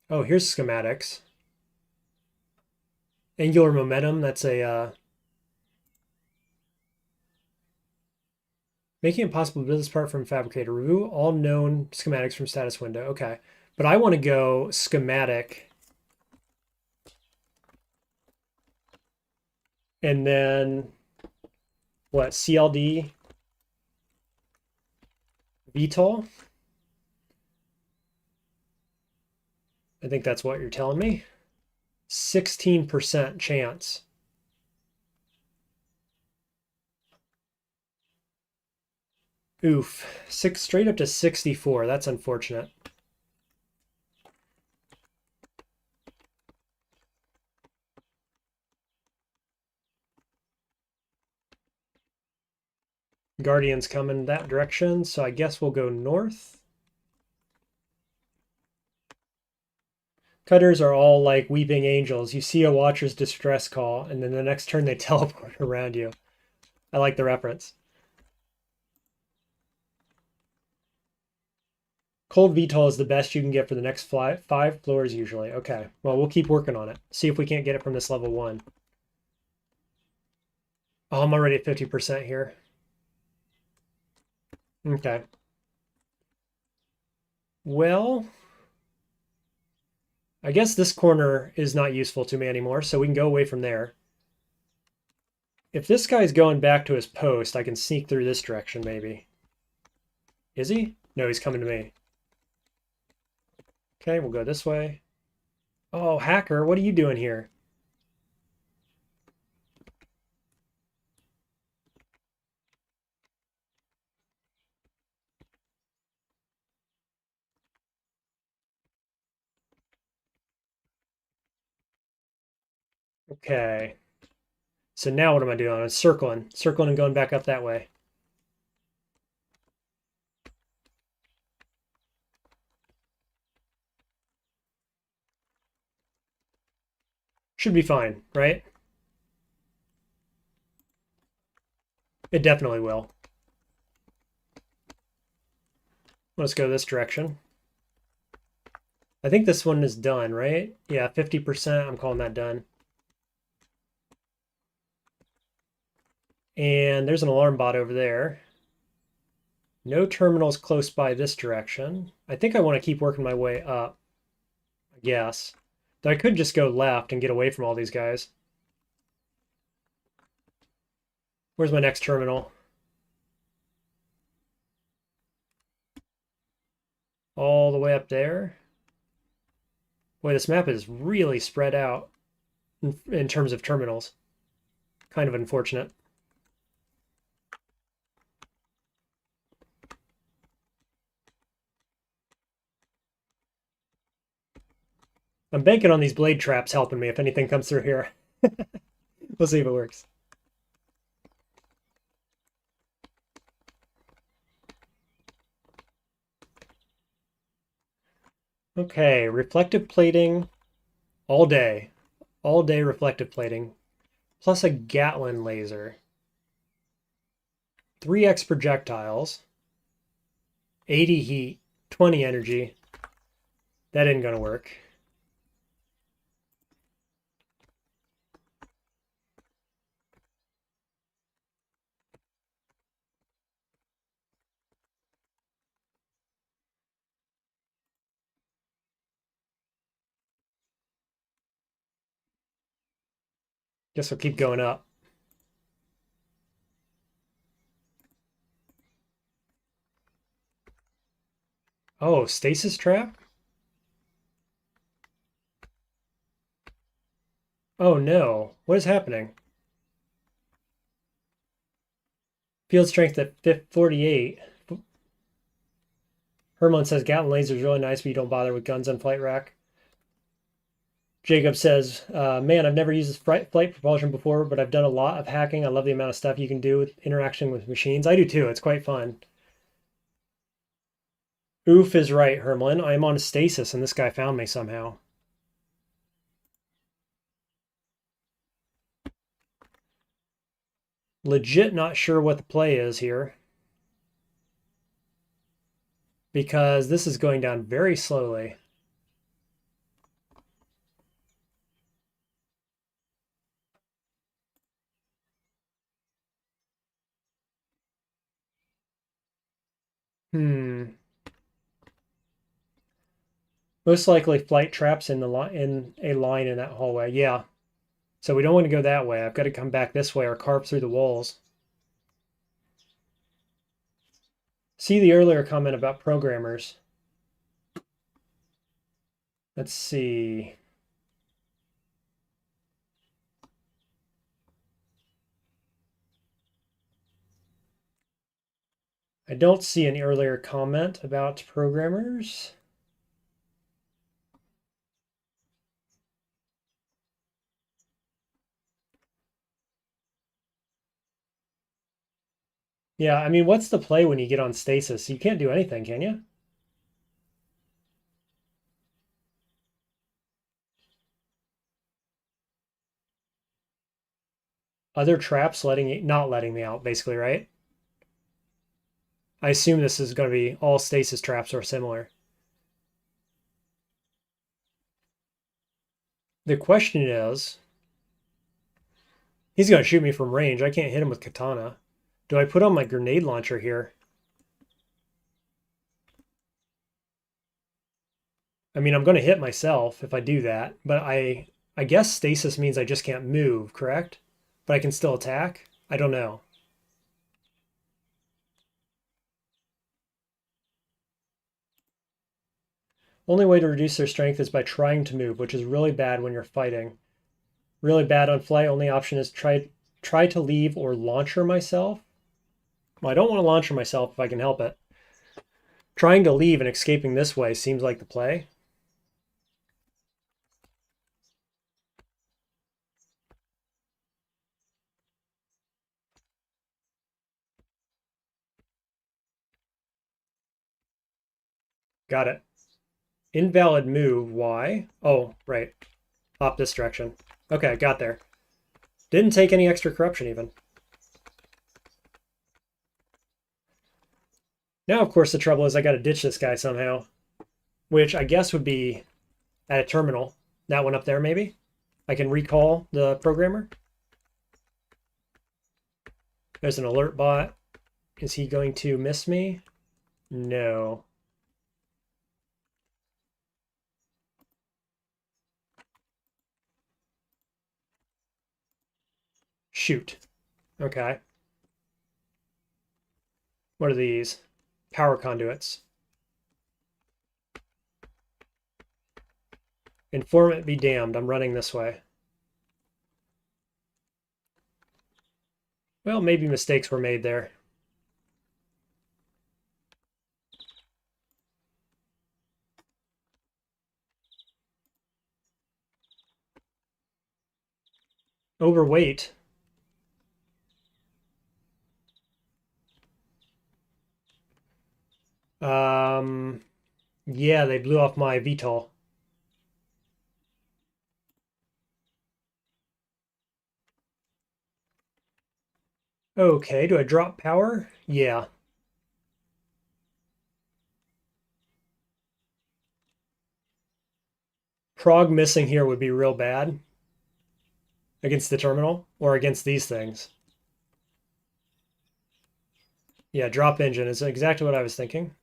Oh, here's schematics. Angular momentum, that's a making it possible to build this part from Fabricator. Remove all known schematics from status window. Okay. But I want to go schematic. And then what? CLD VTOL? I think that's what you're telling me. 16% chance. Oof. Straight up to 64. That's unfortunate. Guardians coming that direction, so I guess we'll go north. Cutters are all like weeping angels. You see a watcher's distress call, and then the next turn they teleport around you. I like the reference. Cold VTOL is the best you can get for the next 5 floors usually. Okay, well, we'll keep working on it. See if we can't get it from this level 1. Oh, I'm already at 50% here. Okay. Well, I guess this corner is not useful to me anymore, so we can go away from there. If this guy's going back to his post, I can sneak through this direction maybe. Is he? No, he's coming to me. Okay, we'll go this way. Oh, hacker, what are you doing here? Okay. So now what am I doing? I'm circling and going back up that way. Should be fine, right? It definitely will. Let's go this direction. I think this one is done, right? Yeah, 50%. I'm calling that done. And there's an alarm bot over there. No terminals close by this direction. I think I want to keep working my way up, I guess. Though I could just go left and get away from all these guys. Where's my next terminal? All the way up there. Boy, this map is really spread out in terms of terminals. Kind of unfortunate. I'm banking on these blade traps helping me if anything comes through here. We'll see if it works. Okay, reflective plating all day. All day reflective plating. Plus a Gatlin laser. 3x projectiles. 80 heat. 20 energy. That ain't gonna work. Guess I'll keep going up. Oh, stasis trap? Oh no. What is happening? Field strength at 48. Herman says Gatlin laser is really nice, but you don't bother with guns on flight rack. Jacob says, man, I've never used this flight propulsion before, but I've done a lot of hacking. I love the amount of stuff you can do with interaction with machines. I do too. It's quite fun. Oof is right, Hermelin. I'm on stasis, and this guy found me somehow. Legit not sure what the play is here. Because this is going down very slowly. Most likely flight traps in a line in that hallway. Yeah. So we don't want to go that way. I've got to come back this way or carve through the walls. See the earlier comment about programmers. Let's see. I don't see an earlier comment about programmers. Yeah, I mean, what's the play when you get on stasis? You can't do anything, can you? Other traps not letting me out, basically, right? I assume this is going to be all stasis traps are similar. The question is, he's going to shoot me from range. I can't hit him with katana. Do I put on my grenade launcher here? I mean, I'm going to hit myself if I do that, but I guess stasis means I just can't move, correct? But I can still attack? I don't know. Only way to reduce their strength is by trying to move, which is really bad when you're fighting. Really bad on flight. Only option is try to leave or launcher myself. Well, I don't want to launcher myself if I can help it. Trying to leave and escaping this way seems like the play. Got it. Invalid move. Why? Oh, right. Hop this direction. Okay, got there. Didn't take any extra corruption even. Now, of course, the trouble is I got to ditch this guy somehow, which I guess would be at a terminal. That one up there, maybe? I can recall the programmer. There's an alert bot. Is he going to miss me? No. Shoot. Okay. What are these? Power conduits. Informant be damned. I'm running this way. Well, maybe mistakes were made there. Overweight. Yeah, they blew off my VTOL. Okay, do I drop power? Yeah. Prog missing here would be real bad against the terminal or against these things. Yeah, drop engine is exactly what I was thinking.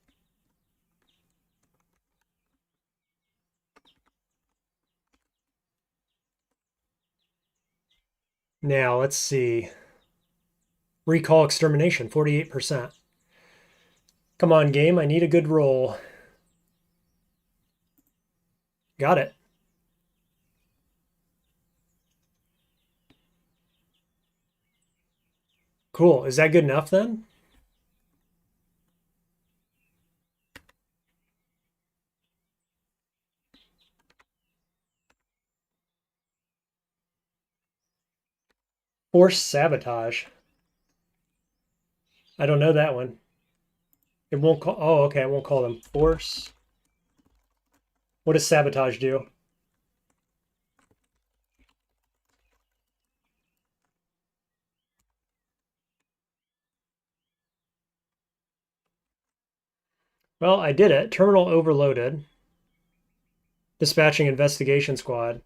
Now, let's see. Recall extermination, 48%. Come on, game. I need a good roll. Got it. Cool. Is that good enough then? Force sabotage. I don't know that one. It won't call. Oh, okay. It won't call them force. What does sabotage do? Well, I did it. Terminal overloaded. Dispatching investigation squad.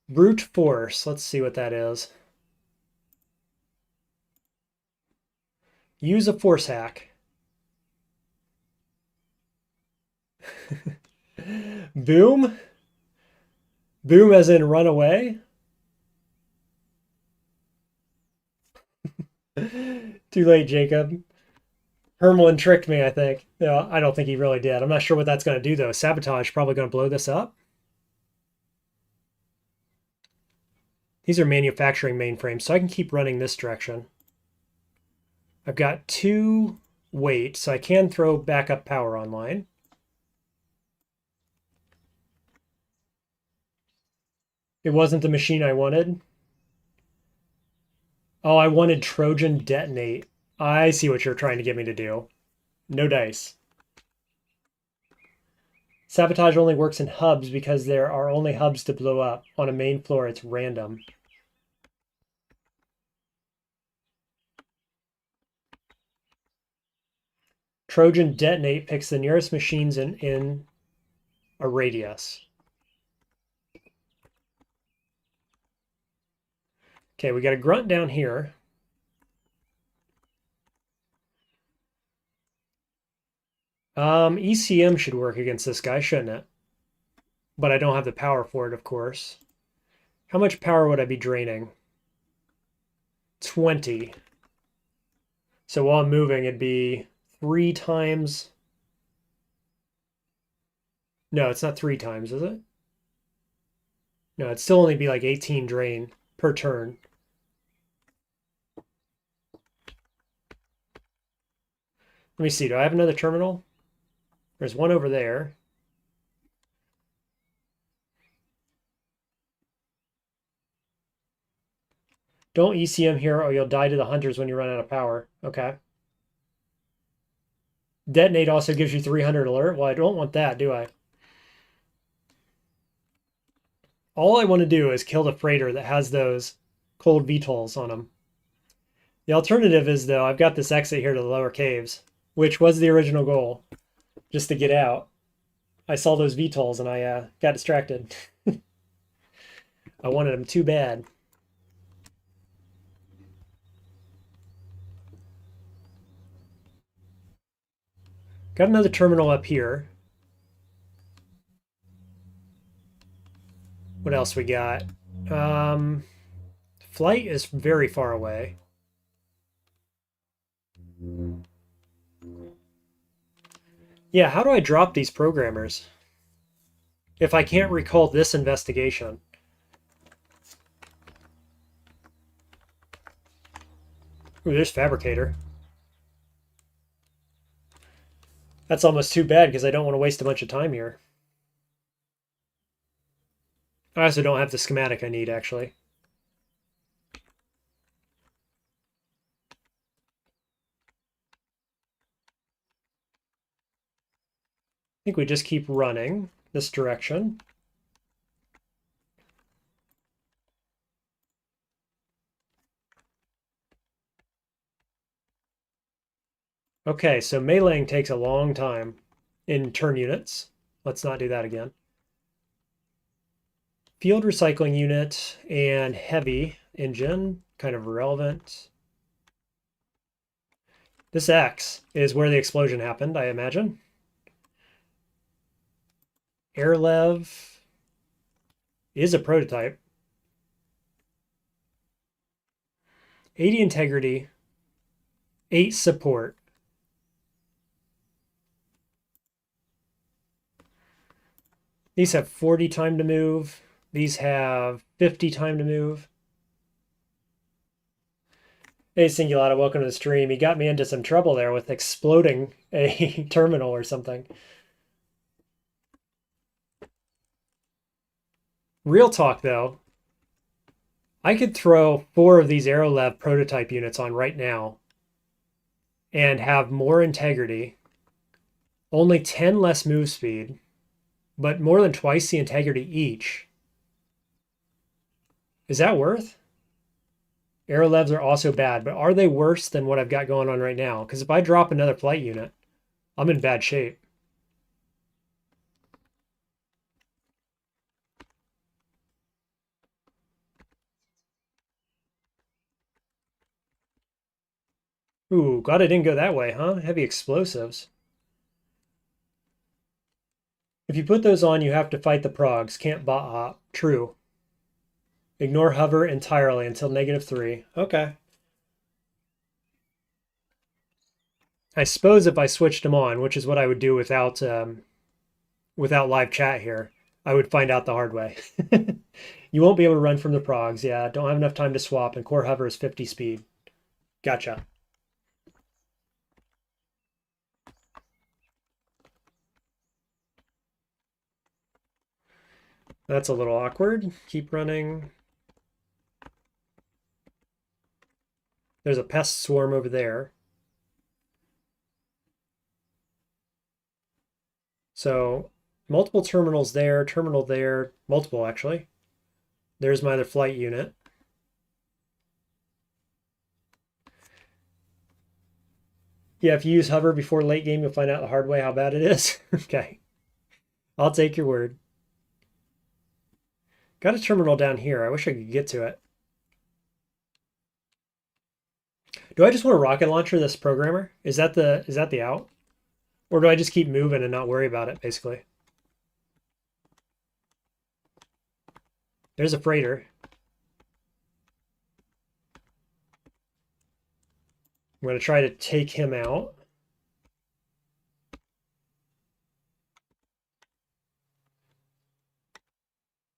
Brute force. Let's see what that is. Use a force hack. Boom? Boom as in run away? Too late, Jacob. Hermelin tricked me, I think. No, I don't think he really did. I'm not sure what that's going to do, though. Sabotage probably going to blow this up. These are manufacturing mainframes, so I can keep running this direction. I've got 2 weight, so I can throw backup power online. It wasn't the machine I wanted. Oh, I wanted Trojan detonate. I see what you're trying to get me to do. No dice. Sabotage only works in hubs because there are only hubs to blow up. On a main floor, it's random. Trojan detonate picks the nearest machines in a radius. Okay, we got a grunt down here. ECM should work against this guy, shouldn't it? But I don't have the power for it, of course. How much power would I be draining? 20. So while I'm moving, it'd be 3 times. No, it's not 3 times, is it? No, it'd still only be like 18 drain per turn. Let me see. Do I have another terminal? There's one over there. Don't ECM here or you'll die to the hunters when you run out of power. Okay. Detonate also gives you 300 alert. Well, I don't want that, do I? All I want to do is kill the freighter that has those cold VTOLs on them. The alternative is, though, I've got this exit here to the lower caves, which was the original goal, just to get out. I saw those VTOLs and I got distracted. I wanted them too bad. Got another terminal up here. What else we got? Flight is very far away. Yeah, how do I drop these programmers? If I can't recall this investigation. Ooh, there's Fabricator. That's almost too bad because I don't want to waste a bunch of time here. I also don't have the schematic I need, actually. I think we just keep running this direction. Okay, so meleeing takes a long time in turn units. Let's not do that again. Field recycling unit and heavy engine, kind of irrelevant. This X is where the explosion happened, I imagine. Airlev is a prototype. 80 integrity, 8 support. These have 40 time to move. These have 50 time to move. Hey, Singulata, welcome to the stream. You got me into some trouble there with exploding a terminal or something. Real talk, though. I could throw 4 of these Aerolev prototype units on right now and have more integrity, only 10 less move speed, but more than twice the integrity each. Is that worth? Aerolevs are also bad, but are they worse than what I've got going on right now? Because if I drop another flight unit, I'm in bad shape. Ooh, glad I didn't go that way, huh? Heavy explosives. If you put those on, you have to fight the progs. Can't bot hop. True. Ignore hover entirely until -3. Okay. I suppose if I switched them on, which is what I would do without live chat here, I would find out the hard way. You won't be able to run from the progs. Yeah, don't have enough time to swap, and core hover is 50 speed. Gotcha. That's a little awkward. Keep running. There's a pest swarm over there. So multiple terminals there, terminal there, multiple actually. There's my other flight unit. Yeah, if you use hover before late game, you'll find out the hard way how bad it is. Okay. I'll take your word. Got a terminal down here. I wish I could get to it. Do I just want to rocket launcher this programmer? Is that the out? Or do I just keep moving and not worry about it, basically? There's a freighter. I'm going to try to take him out.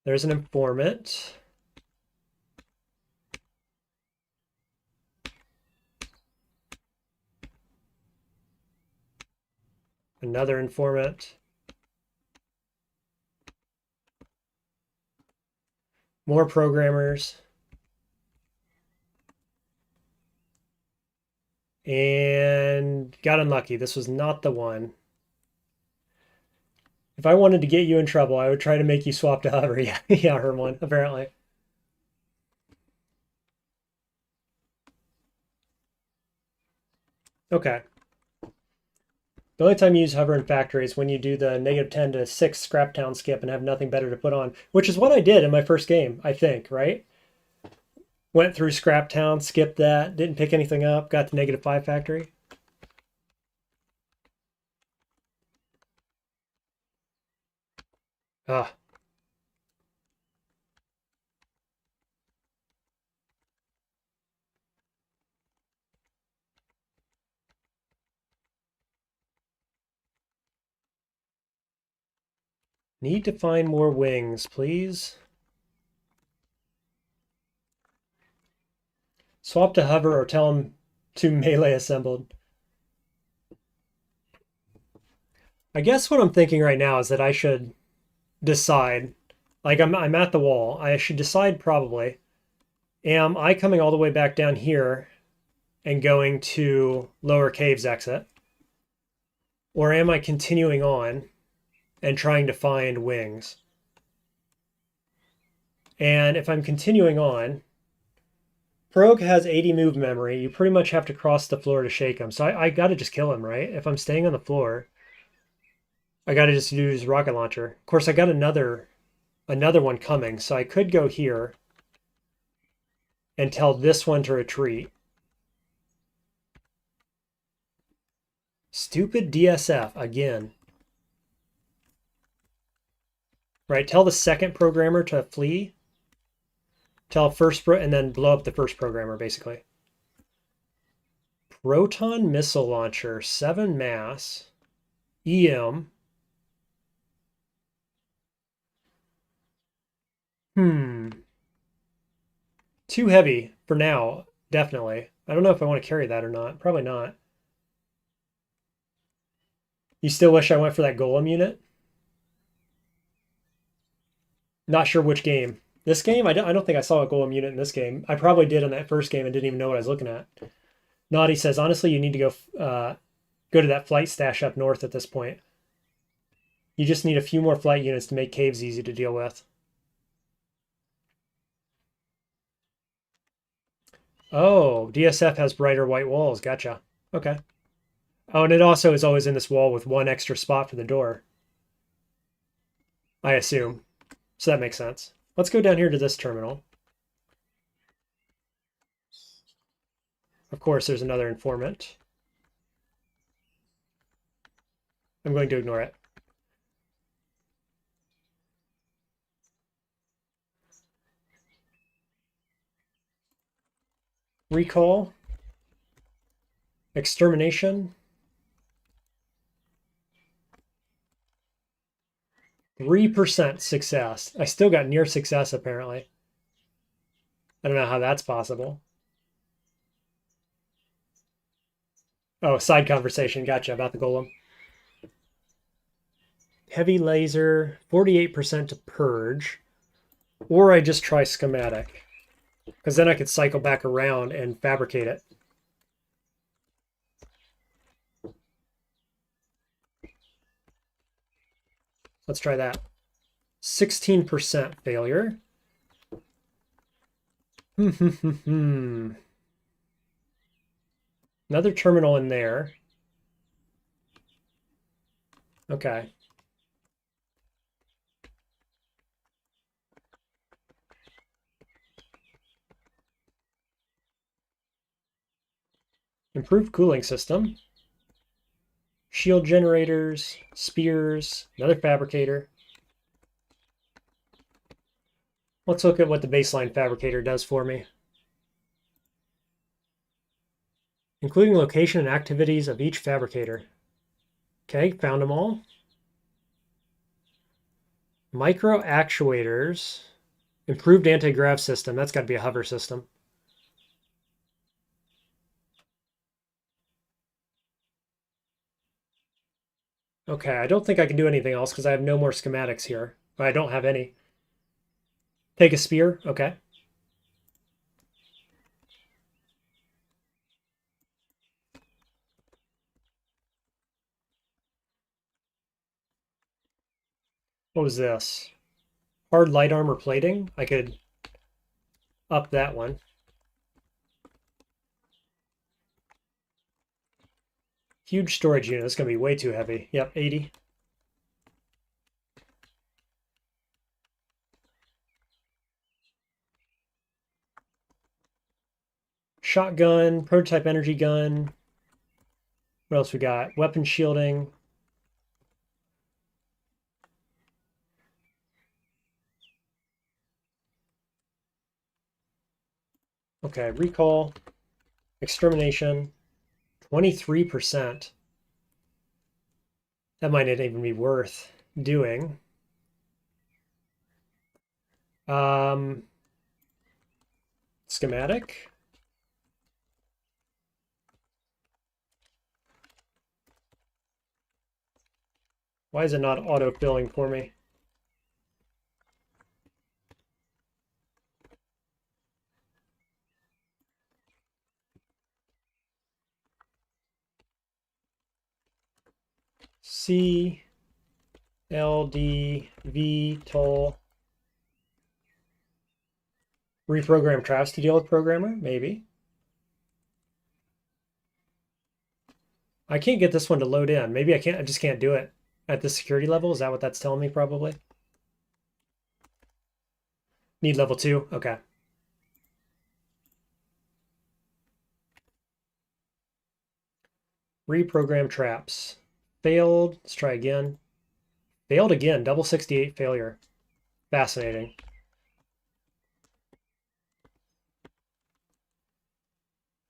There's an informant. Another informant. More programmers. And got unlucky. This was not the one. If I wanted to get you in trouble, I would try to make you swap to hover. Yeah, yeah, Hermon, apparently. Okay. The only time you use hover in factory is when you do the -10 to 6 scrap town skip and have nothing better to put on, which is what I did in my first game, I think, right? Went through scrap town, skipped that, didn't pick anything up, got to -5 factory. Ah. Need to find more wings, please. Swap to hover or tell him to melee assembled. I guess what I'm thinking right now is that I should decide. Like I'm at the wall. I should decide probably. Am I coming all the way back down here and going to lower caves exit? Or am I continuing on and trying to find wings? And if I'm continuing on, Progue has 80 move memory. You pretty much have to cross the floor to shake him. So I got to just kill him, right? If I'm staying on the floor, I got to just use rocket launcher. Of course, I got another one coming, so I could go here and tell this one to retreat. Stupid DSF again. Right, tell the second programmer to flee. Tell and then blow up the first programmer, basically. Proton missile launcher, 7 mass, EM. Too heavy for now, definitely. I don't know if I want to carry that or not. Probably not. You still wish I went for that golem unit? Not sure which game. This game? I don't think I saw a golem unit in this game. I probably did in that first game and didn't even know what I was looking at. Naughty says, honestly, you need to go to that flight stash up north at this point. You just need a few more flight units to make caves easy to deal with. Oh, DSF has brighter white walls. Gotcha. Okay. Oh, and it also is always in this wall with one extra spot for the door, I assume. So that makes sense. Let's go down here to this terminal. Of course, there's another informant. I'm going to ignore it. Recall. Extermination. 3% success. I still got near success, apparently. I don't know how that's possible. Oh, side conversation. Gotcha, about the golem. Heavy laser, 48% to purge. Or I just try schematic. Because then I could cycle back around and fabricate it. Let's try that. 16% failure. Another terminal in there. Okay. Improved cooling system. Shield generators, spears, another fabricator. Let's look at what the baseline fabricator does for me. Including location and activities of each fabricator. Okay, found them all. Micro actuators. Improved anti-grav system. That's got to be a hover system. Okay, I don't think I can do anything else because I have no more schematics here. I don't have any. Take a spear. Okay. What was this? Hard light armor plating. I could up that one. Huge storage unit. It's going to be way too heavy. Yep, 80. Shotgun, prototype energy gun. What else we got? Weapon shielding. Okay, recall, extermination, 23%. That might not even be worth doing. Schematic. Why is it not auto-filling for me? C L D V toll. Reprogram traps to deal with programmer? Maybe. I can't get this one to load in. Maybe I can't. I just can't do it at this security level. Is that what that's telling me? Probably. Need level 2. Okay. Reprogram traps. Failed. Let's try again. Failed again. Double 68 failure. Fascinating.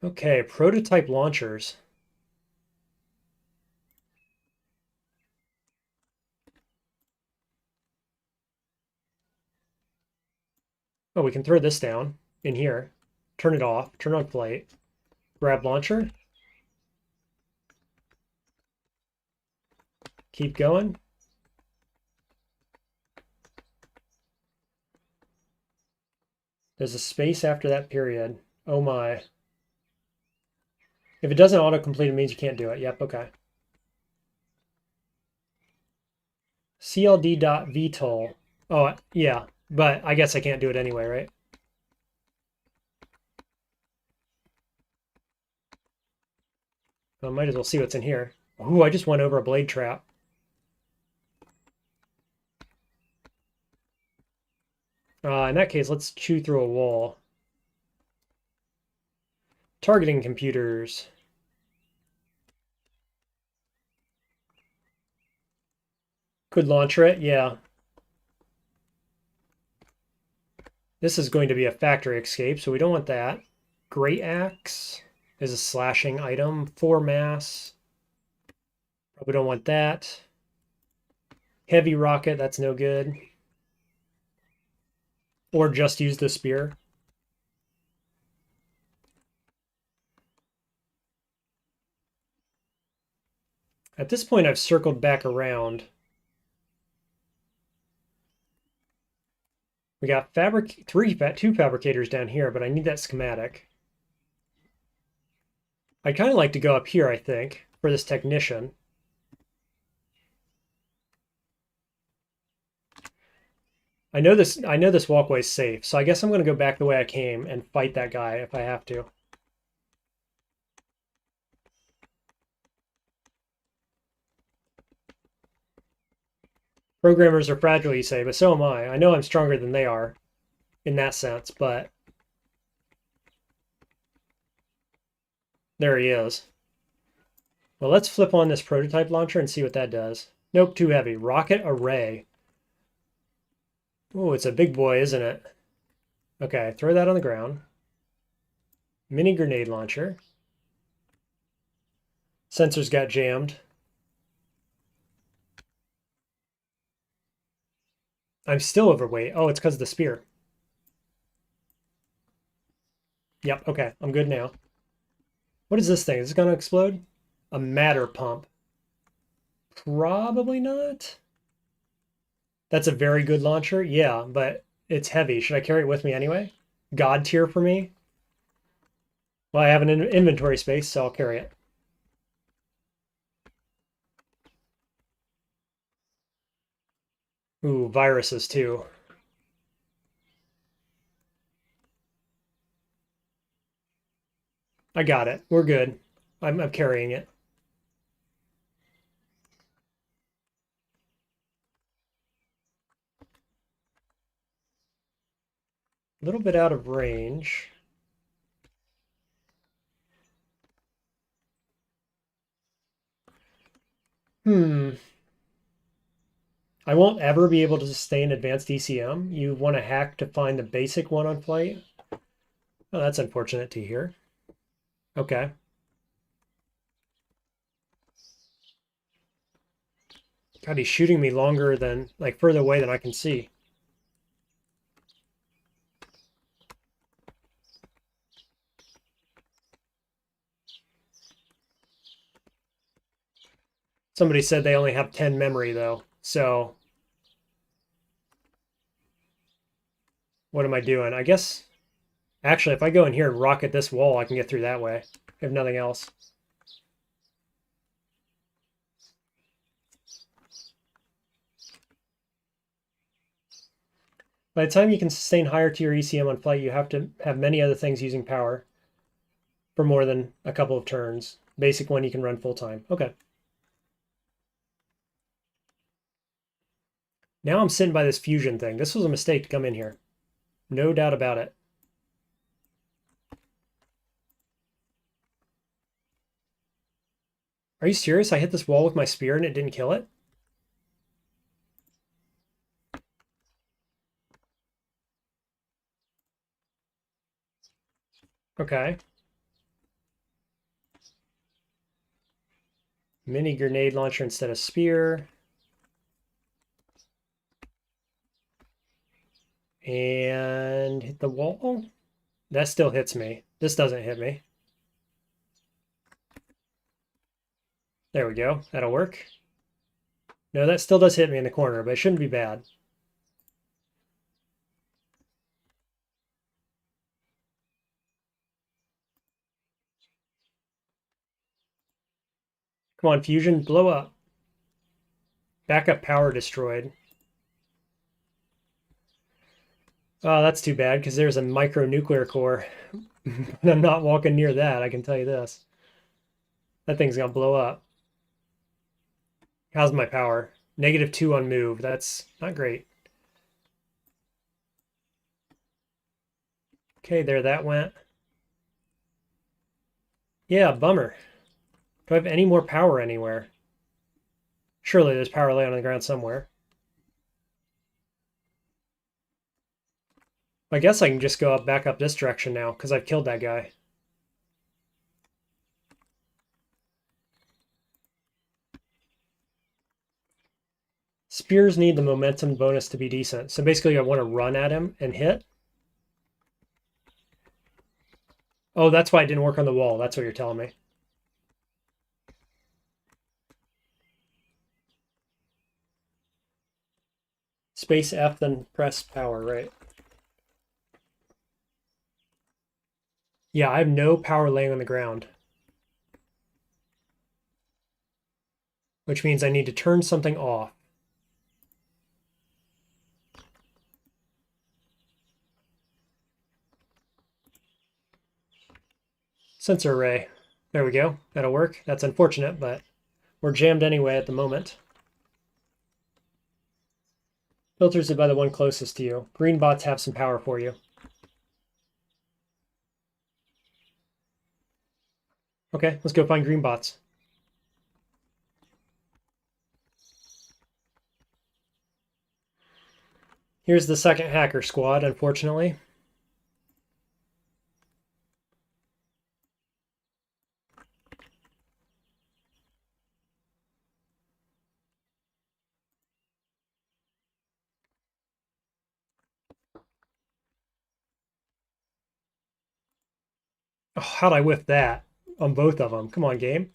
Okay, prototype launchers. Oh, we can throw this down in here. Turn it off. Turn on flight. Grab launcher. Keep going. There's a space after that period. Oh my. If it doesn't autocomplete, it means you can't do it. Yep, okay. CLD.VTOL. Oh, yeah, but I guess I can't do it anyway, right? I might as well see what's in here. Ooh, I just went over a blade trap. In that case, let's chew through a wall. Targeting computers. Could launcher it, yeah. This is going to be a factory escape, so we don't want that. Great Axe is a slashing item. 4 mass. Probably don't want that. Heavy rocket, that's no good. Or just use the spear. At this point, I've circled back around. We got two fabricators down here, but I need that schematic. I'd kind of like to go up here, I think, for this technician. I know this walkway's safe, so I guess I'm going to go back the way I came and fight that guy if I have to. Programmers are fragile, you say, but so am I. I know I'm stronger than they are in that sense, but there he is. Well, let's flip on this prototype launcher and see what that does. Nope, too heavy. Rocket array. Oh, it's a big boy, isn't it? Okay, throw that on the ground. Mini grenade launcher. Sensors got jammed. I'm still overweight. Oh, it's because of the spear. Yep, okay, I'm good now. What is this thing? Is it going to explode? A matter pump. Probably not. That's a very good launcher. Yeah, but it's heavy. Should I carry it with me anyway? God tier for me? Well, I have an inventory space, so I'll carry it. Ooh, viruses too. I got it. We're good. I'm carrying it. A little bit out of range. Hmm. I won't ever be able to sustain advanced ECM. You want to hack to find the basic one on flight? Oh, that's unfortunate to hear. Okay. God, he's shooting me longer than, like, further away than I can see. Somebody said they only have 10 memory, though. So, what am I doing? I guess, actually, if I go in here and rocket this wall, I can get through that way, if nothing else. By the time you can sustain higher tier ECM on flight, you have to have many other things using power for more than a couple of turns. Basic one you can run full time. Okay. Now I'm sitting by this fusion thing. This was a mistake to come in here. No doubt about it. Are you serious? I hit this wall with my spear and it didn't kill it? Okay. Mini grenade launcher instead of spear. And hit the wall. That still hits me. This doesn't hit me. There we go. That'll work. No, that still does hit me in the corner, but it shouldn't be bad. Come on, fusion, blow up. Backup power destroyed. Oh, that's too bad, because there's a micronuclear core. I'm not walking near that, I can tell you this. That thing's gonna blow up. How's my power? -2 on move. That's not great. Okay, there that went. Yeah, bummer. Do I have any more power anywhere? Surely there's power laying on the ground somewhere. I guess I can just go back up this direction now, because I've killed that guy. Spears need the momentum bonus to be decent. So basically I want to run at him and hit. Oh, that's why it didn't work on the wall. That's what you're telling me. Space F, then press power, right? Yeah, I have no power laying on the ground. Which means I need to turn something off. Sensor array. There we go. That'll work. That's unfortunate, but we're jammed anyway at the moment. Filters it by the one closest to you. Green bots have some power for you. Okay, let's go find green bots. Here's the second hacker squad, unfortunately. Oh, how'd I whiff that on both of them? Come on, game.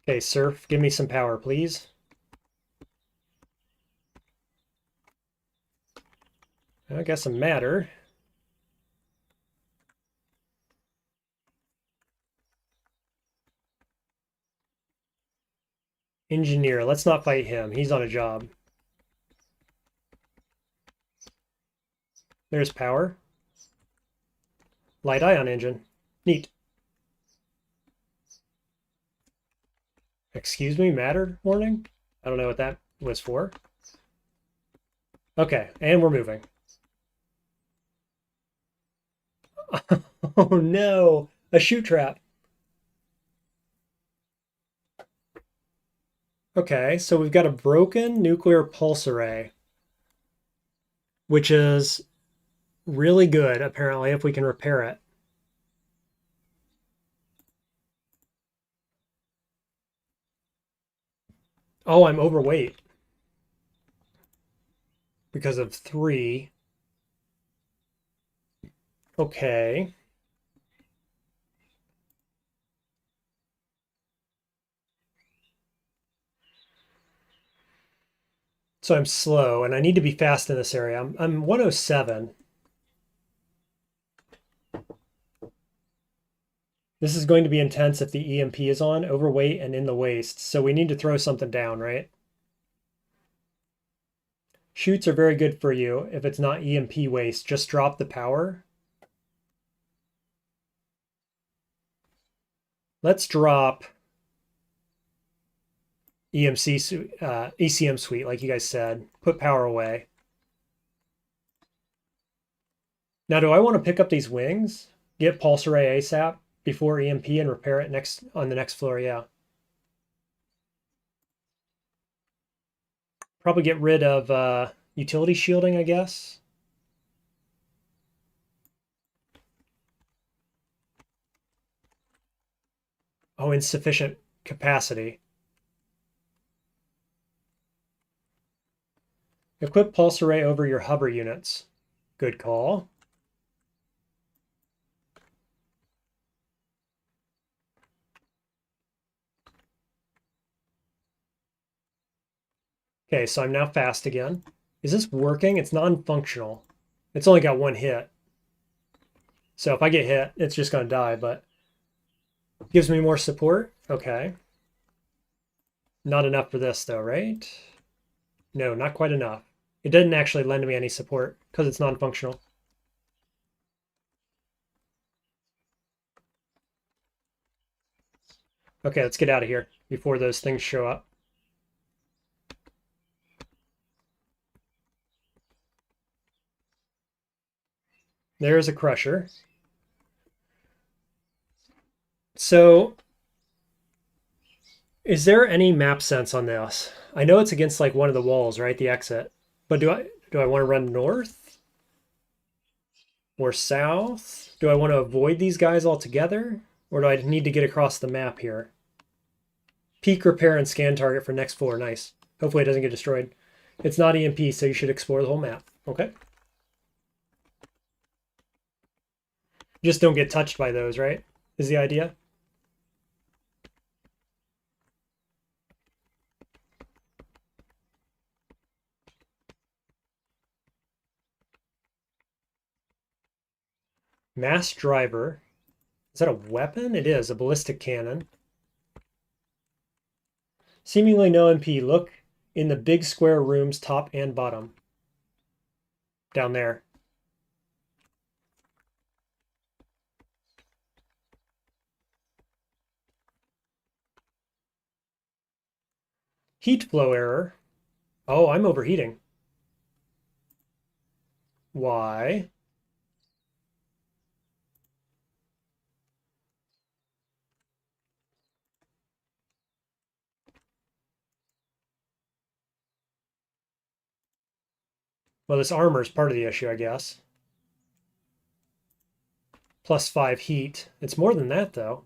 Okay, Surf, give me some power, please. I got some matter. Engineer, let's not fight him. He's on a job. There's power. Light ion engine. Neat. Excuse me, matter warning? I don't know what that was for. Okay, and we're moving. Oh no, a shoot trap. Okay, so we've got a broken nuclear pulse array, which is really good, apparently, if we can repair it. Oh, I'm overweight because of 3. Okay. So I'm slow, and I need to be fast in this area. I'm 107. This is going to be intense if the EMP is on, overweight and in the waist. So we need to throw something down, right? Shoots are very good for you. If it's not EMP waste, just drop the power. Let's drop ECM suite, like you guys said. Put power away. Now, do I want to pick up these wings? Get pulse array ASAP before EMP and repair it next on the next floor? Yeah. Probably get rid of utility shielding, I guess. Oh, insufficient capacity. Equip pulse array over your hover units. Good call. Okay, so I'm now fast again. Is this working? It's non-functional. It's only got 1 hit. So if I get hit, it's just going to die, but gives me more support. Okay. Not enough for this though, right? No, not quite enough. It doesn't actually lend me any support because it's non-functional. Okay, let's get out of here before those things show up. There's a crusher. So is there any map sense on this? I know it's against like one of the walls, right? The exit. But do I want to run north or south? Do I want to avoid these guys altogether? Or do I need to get across the map here? Peek, repair, and scan target for next floor. Nice. Hopefully it doesn't get destroyed. It's not EMP, so you should explore the whole map. Okay. Just don't get touched by those, right? Is the idea? Mass driver. Is that a weapon? It is, a ballistic cannon. Seemingly no MP. Look in the big square rooms, top and bottom. Down there. Heat flow error. Oh, I'm overheating. Why? Well, this armor is part of the issue, I guess. +5 heat. It's more than that, though.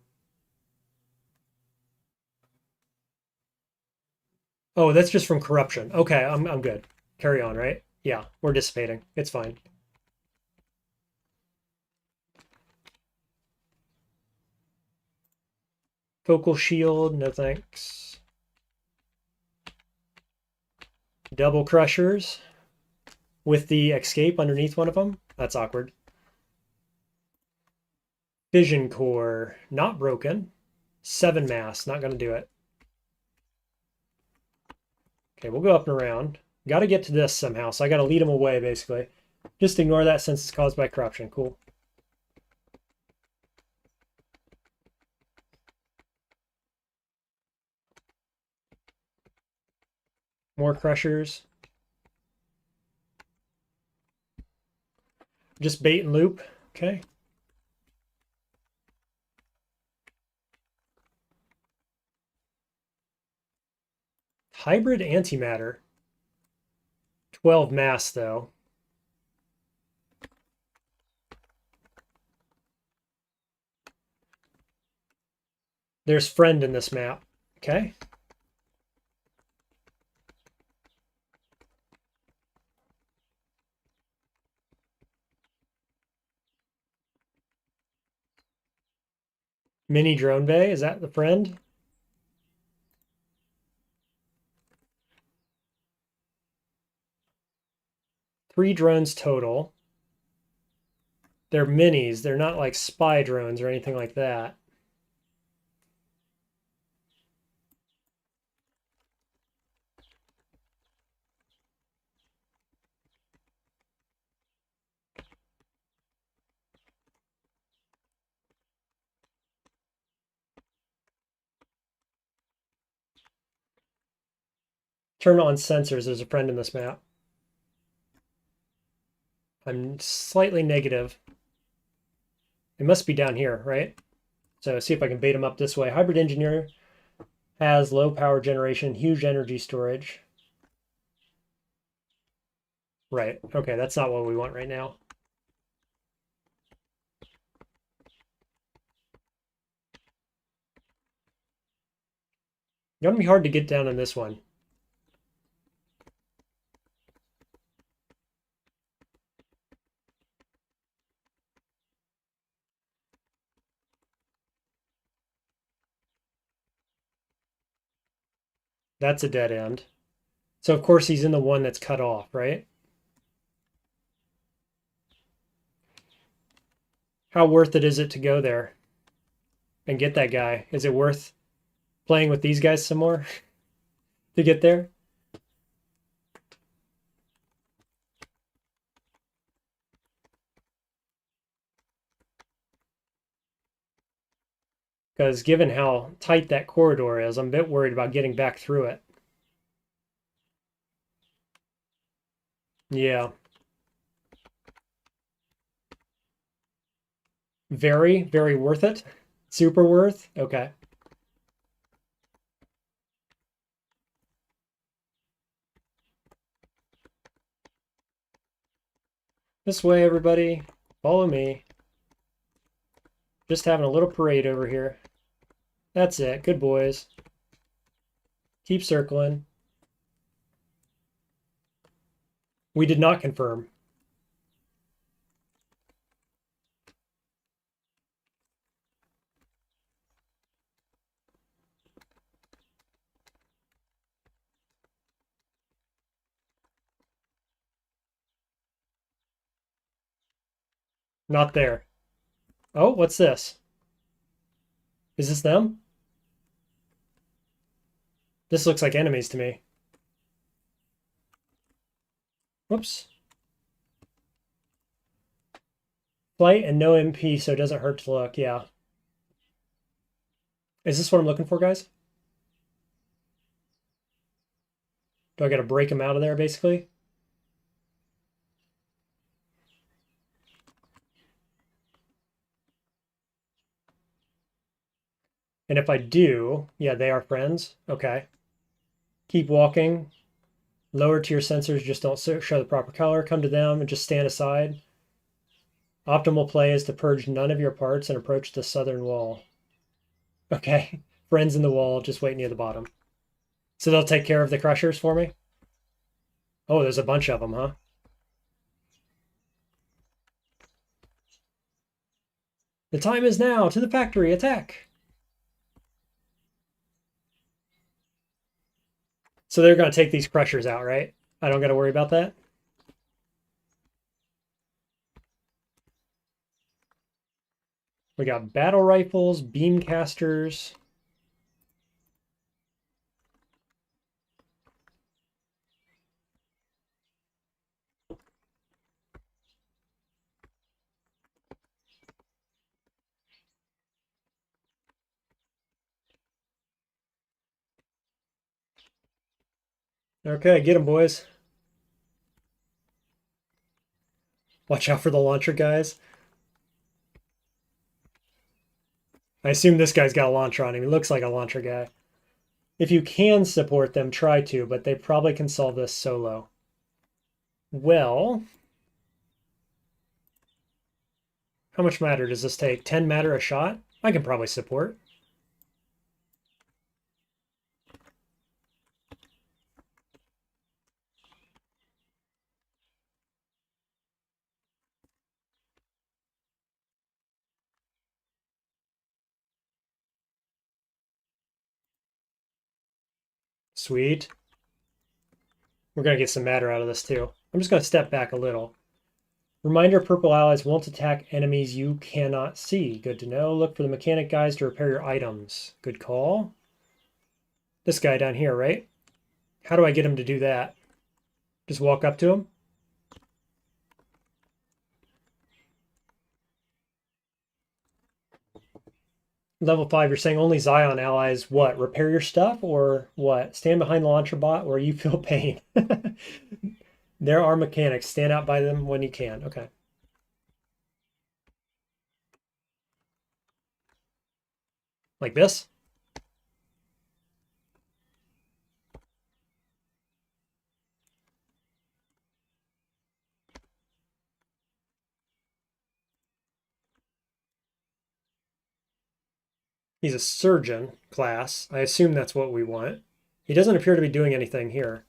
Oh, that's just from corruption. Okay, I'm good. Carry on, right? Yeah, we're dissipating. It's fine. Focal shield, no thanks. Double crushers with the escape underneath one of them. That's awkward. Vision core, not broken. 7 mass, not going to do it. Okay, we'll go up and around. Got to get to this somehow, so I got to lead him away, basically. Just ignore that since it's caused by corruption. Cool. More crushers. Just bait and loop. Okay. Hybrid antimatter. 12 mass, though. There's friend in this map. Okay. Mini drone bay. Is that the friend? Three drones total. They're minis. They're not like spy drones or anything like that. Turn on sensors. There's a friend in this map. I'm slightly negative. It must be down here, right? So see if I can bait him up this way. Hybrid engineer has low power generation, huge energy storage. Right. Okay, that's not what we want right now. It's gonna be hard to get down in this one. That's a dead end. So of course he's in the one that's cut off, right? How worth it is it to go there and get that guy? Is it worth playing with these guys some more to get there? Because given how tight that corridor is, I'm a bit worried about getting back through it. Yeah. Very, very worth it. Super worth. Okay. This way, everybody. Follow me. Just having a little parade over here. That's it. Good boys. Keep circling. We did not confirm. Not there. Oh, what's this? Is this them? This looks like enemies to me. Whoops. Flight and no MP, so it doesn't hurt to look. Yeah. Is this what I'm looking for, guys? Do I got to break him out of there, basically? And if I do, yeah, they are friends. Okay. Keep walking. Lower tier sensors just don't show the proper color. Come to them and just stand aside. Optimal play is to purge none of your parts and approach the southern wall. Okay. Friends in the wall, just wait near the bottom. So they'll take care of the crushers for me? Oh, there's a bunch of them, huh? The time is now! To the factory! Attack! So they're going to take these crushers out, right? I don't got to worry about that? We got battle rifles, beam casters. Okay, get them, boys. Watch out for the launcher guys. I assume this guy's got a launcher on him. He looks like a launcher guy. If you can support them, try to, but they probably can solve this solo. Well, how much matter does this take? 10 matter a shot? I can probably support. Sweet. We're going to get some matter out of this too. I'm just going to step back a little. Reminder, purple allies won't attack enemies you cannot see. Good to know. Look for the mechanic guys to repair your items. Good call. This guy down here, right? How do I get him to do that? Just walk up to him? Level 5, you're saying only Zion allies, what? Repair your stuff or what? Stand behind the launcher bot where you feel pain. There are mechanics. Stand out by them when you can. Okay. Like this? He's a surgeon class. I assume that's what we want. He doesn't appear to be doing anything here.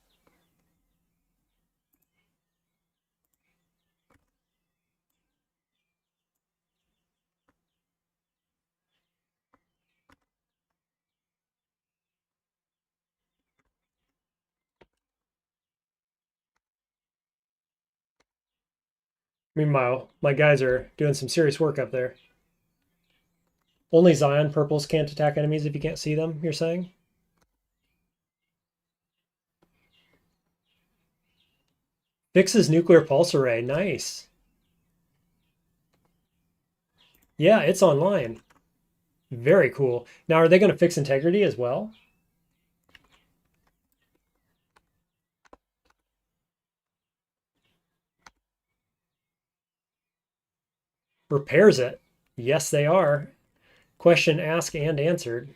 Meanwhile, my guys are doing some serious work up there. Only Zion purples can't attack enemies if you can't see them, you're saying? Fixes nuclear pulse array. Nice. Yeah, it's online. Very cool. Now, are they going to fix integrity as well? Repairs it. Yes, they are. Question asked and answered.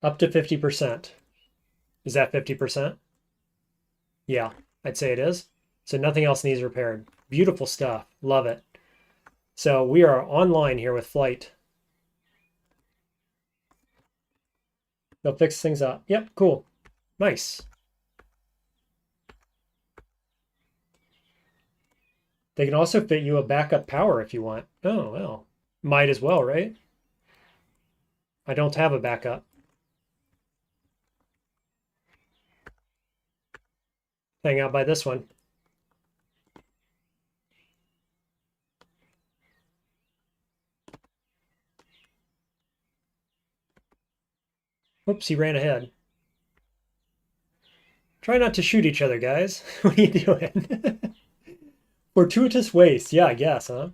Up to 50%. Is that 50%? Yeah, I'd say it is. So nothing else needs repaired. Beautiful stuff. Love it. So we are online here with Flight. They'll fix things up. Yep, cool. Nice. They can also fit you a backup power if you want. Oh, well. Might as well, right? I don't have a backup. Hang out by this one. Oops, he ran ahead. Try not to shoot each other, guys. What are you doing? Fortuitous waste. Yeah, I guess, huh?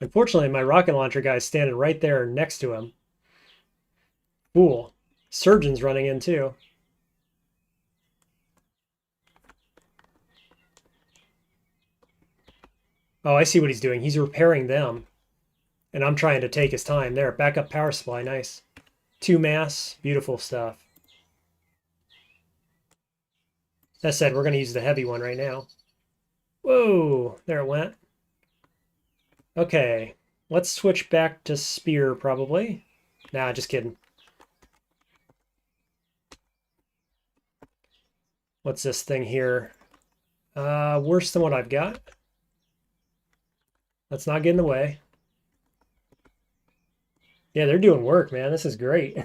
Unfortunately, my rocket launcher guy is standing right there next to him. Fool. Surgeon's running in too. Oh, I see what he's doing. He's repairing them. And I'm trying to take his time. There, backup power supply. Nice. 2 mass. Beautiful stuff. That said, we're going to use the heavy one right now. Whoa, there it went. Okay, let's switch back to spear probably. Nah, just kidding. What's this thing here? Worse than what I've got. Let's not get in the way. Yeah, they're doing work, man. This is great.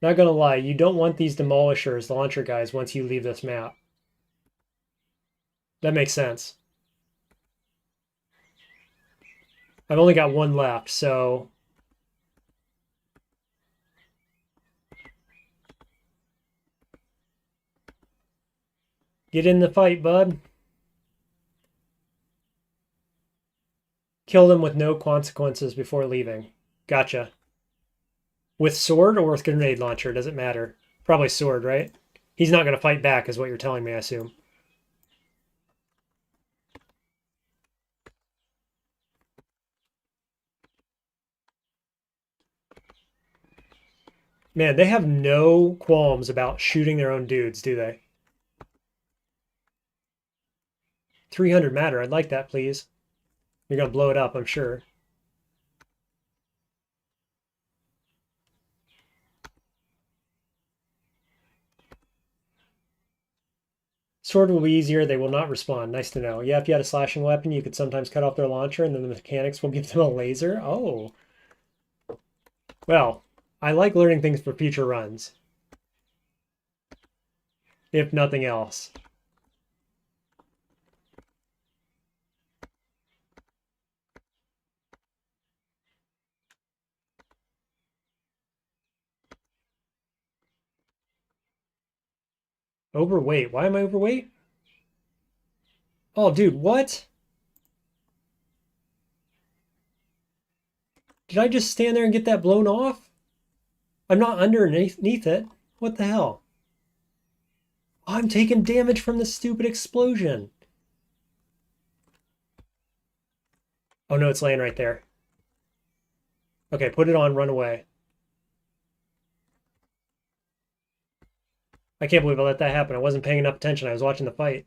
Not gonna lie, you don't want these demolishers, launcher guys, once you leave this map. That makes sense. I've only got one left, so... Get in the fight, bud. Kill them with no consequences before leaving. Gotcha. With sword or with grenade launcher, does it matter? Probably sword, right? He's not going to fight back is what you're telling me, I assume. Man, they have no qualms about shooting their own dudes, do they? 300 matter, I'd like that, please. You're going to blow it up, I'm sure. Sword will be easier. They will not respond. Nice to know. Yeah, if you had a slashing weapon, you could sometimes cut off their launcher and then the mechanics will give them a laser. Oh. Well, I like learning things for future runs. If nothing else. Overweight. Why am I overweight? Oh, dude, what? Did I just stand there and get that blown off? I'm not underneath it. What the hell? I'm taking damage from the stupid explosion. Oh no, it's laying right there. Okay, put it on, run away. I can't believe I let that happen. I wasn't paying enough attention. I was watching the fight.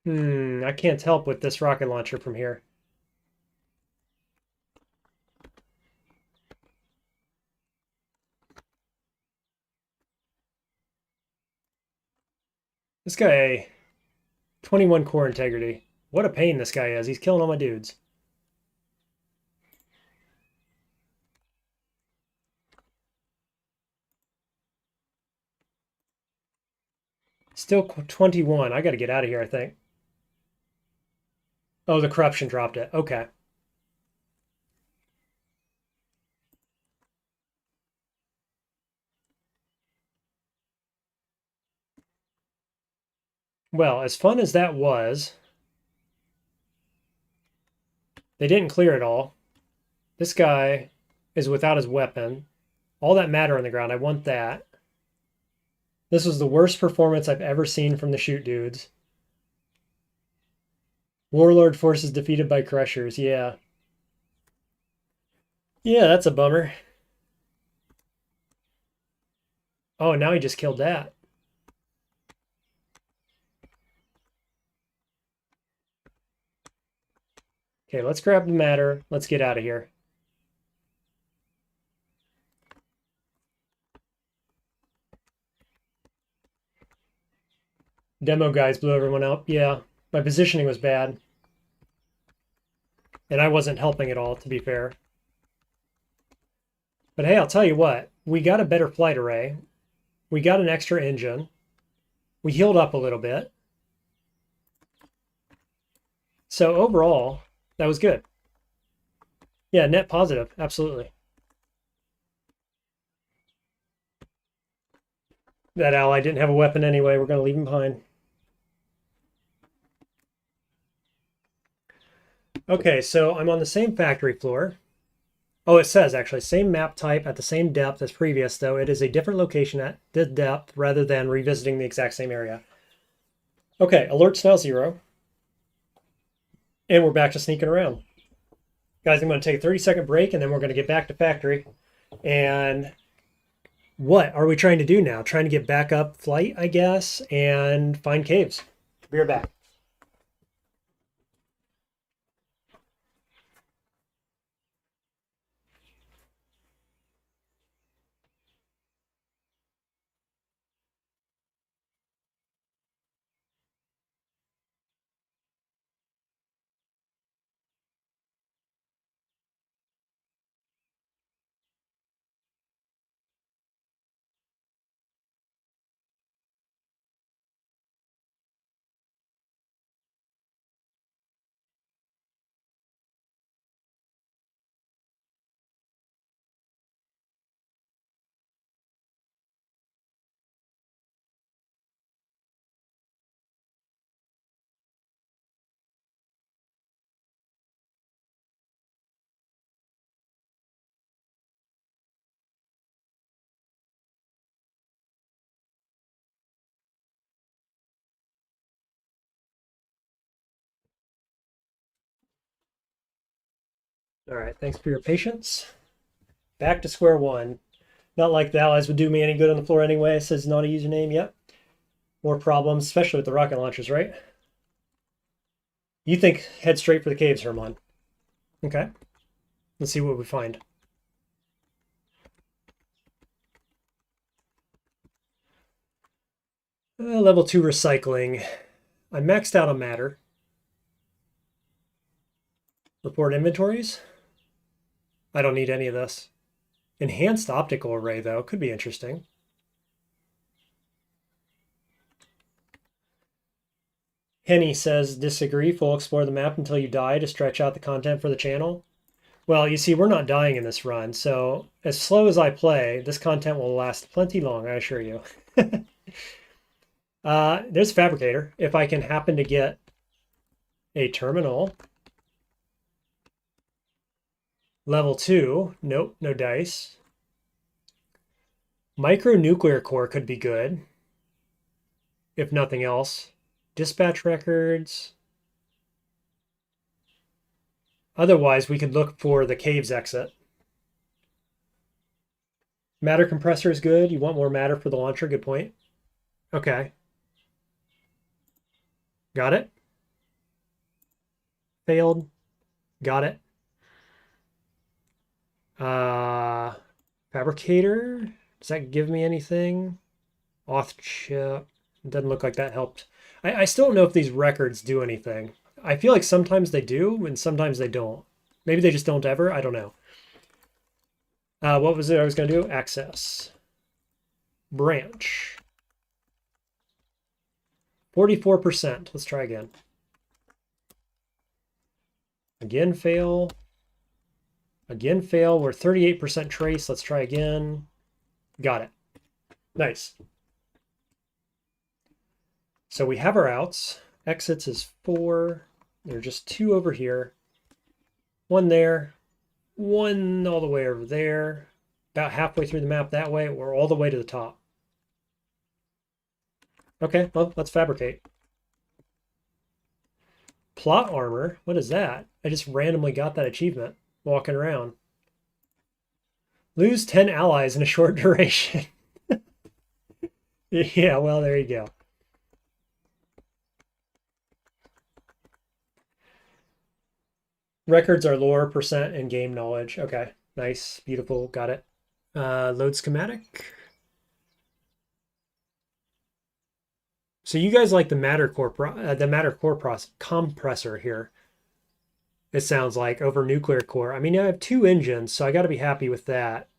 I can't help with this rocket launcher from here. This guy, 21 core integrity. What a pain this guy is. He's killing all my dudes. Still 21. I got to get out of here, I think. Oh, the corruption dropped it. Okay. Well, as fun as that was, they didn't clear it all. This guy is without his weapon. All that matter on the ground. I want that. This was the worst performance I've ever seen from the shoot dudes. Warlord forces defeated by crushers. Yeah. Yeah, that's a bummer. Oh, now he just killed that. Okay, let's grab the matter. Let's get out of here. Demo guys blew everyone up. Yeah, my positioning was bad. And I wasn't helping at all, to be fair. But hey, I'll tell you what. We got a better flight array. We got an extra engine. We healed up a little bit. So overall, that was good. Yeah, net positive. Absolutely. That ally didn't have a weapon anyway. We're going to leave him behind. Okay, so I'm on the same factory floor. Oh, it says actually same map type at the same depth as previous, though it is a different location at the depth rather than revisiting the exact same area. Okay, alert's now 0. And we're back to sneaking around. Guys, I'm going to take a 30-second break and then we're going to get back to factory. And what are we trying to do now? Trying to get back up flight, I guess, and find caves. Be right back. All right, thanks for your patience. Back to square one. Not like the allies would do me any good on the floor anyway. It says not a username yet. More problems, especially with the rocket launchers, right? You think head straight for the caves, Herman. Okay. Let's see what we find. Level 2 recycling. I maxed out on matter. Report inventories. I don't need any of this. Enhanced optical array, though, could be interesting. Henny says, disagree. Full explore the map until you die to stretch out the content for the channel. Well, you see, we're not dying in this run, so as slow as I play, this content will last plenty long, I assure you. There's Fabricator. If I can happen to get a terminal. Level 2. Nope, no dice. Micronuclear core could be good, if nothing else. Dispatch records. Otherwise, we could look for the caves exit. Matter compressor is good. You want more matter for the launcher. Good point. Okay. Got it. Failed. Got it. Fabricator. Does that give me anything? Auth chip. Doesn't look like that helped. I still don't know if these records do anything. I feel like sometimes they do and sometimes they don't. Maybe they just don't ever. I don't know. What was it I was going to do? Access. Branch. 44%. Let's try again. Again, fail. Again, fail. We're 38% trace. Let's try again. Got it. Nice. So we have our outs. Exits is 4. There are just 2 over here. 1 there. 1 all the way over there. About halfway through the map that way. We're all the way to the top. Okay, well, let's fabricate. Plot armor? What is that? I just randomly got that achievement walking around. Lose 10 allies in a short duration. Yeah, well, there you go. Records are lore, percent, and game knowledge. Okay, nice, beautiful, got it. Load schematic. So you guys like the matter core, compressor here. It sounds like over nuclear core. I mean, I have 2 engines, so I got to be happy with that.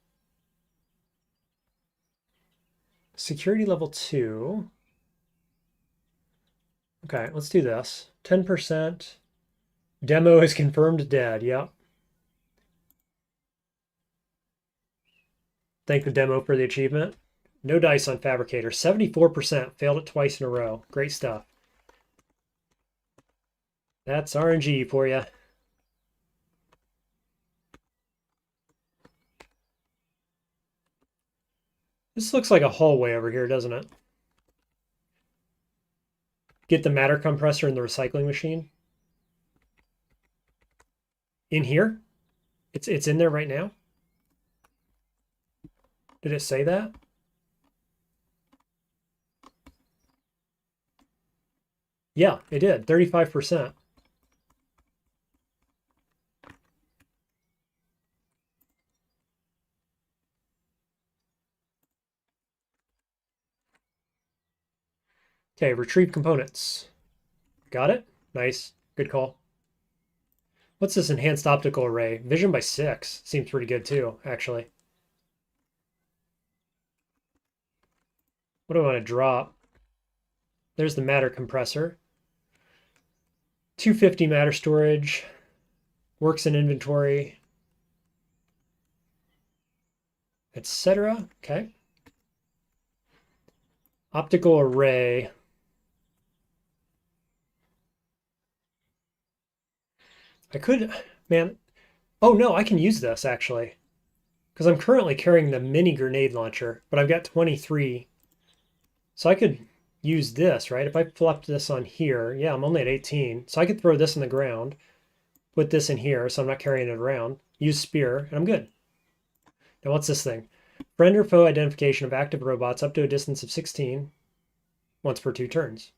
Security level 2. Okay, let's do this. 10%. Demo is confirmed dead. Yep. Thank the demo for the achievement. No dice on Fabricator. 74%. Failed it twice in a row. Great stuff. That's RNG for you. This looks like a hallway over here, doesn't it? Get the matter compressor in the recycling machine. In here? It's in there right now? Did it say that? Yeah, it did. 35%. Okay, retrieve components. Got it? Nice. Good call. What's this enhanced optical array? Vision by 6. Seems pretty good too, actually. What do I want to drop? There's the matter compressor. 250 matter storage. Works in inventory. Etc. Okay. Optical array. I could, man. Oh no, I can use this actually. Because I'm currently carrying the mini grenade launcher, but I've got 23. So I could use this, right? If I flopped this on here, yeah, I'm only at 18. So I could throw this in the ground, put this in here so I'm not carrying it around, use spear, and I'm good. Now what's this thing? Friend or foe identification of active robots up to a distance of 16 once per 2 turns.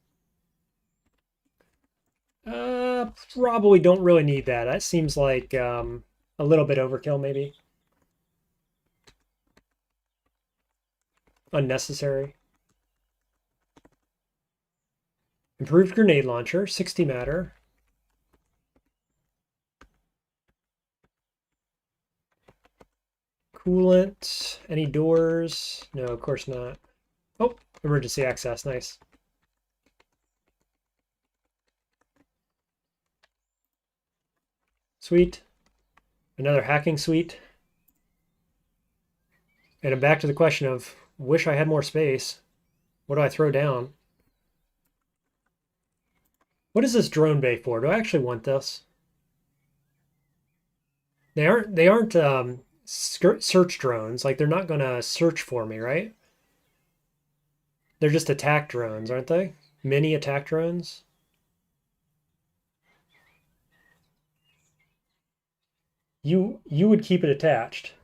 Probably don't really need that. That seems like a little bit overkill, maybe. Unnecessary. Improved grenade launcher, 60 matter. Coolant. Any doors? No, of course not. Oh, emergency access. Nice. Sweet. Another hacking suite. And I'm back to the question of wish I had more space. What do I throw down? What is this drone bay for? Do I actually want this? They aren't search drones. Like they're not gonna search for me, right? They're just attack drones, aren't they? Mini attack drones. You would keep it attached.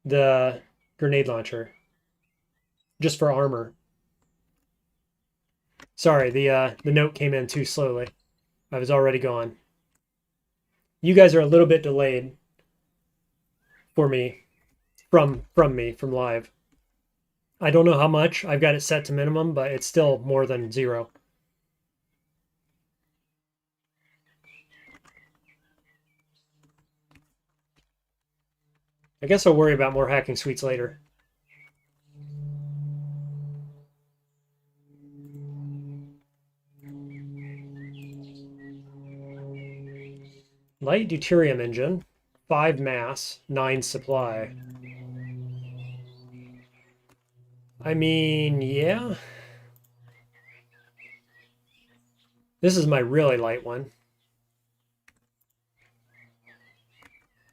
The grenade launcher. Just for armor. Sorry, the note came in too slowly. I was already gone. You guys are a little bit delayed for me from live. I don't know how much. I've got it set to minimum, but it's still more than 0. I guess I'll worry about more hacking suites later. Light deuterium engine, 5 mass, 9 supply. I mean, yeah. This is my really light one.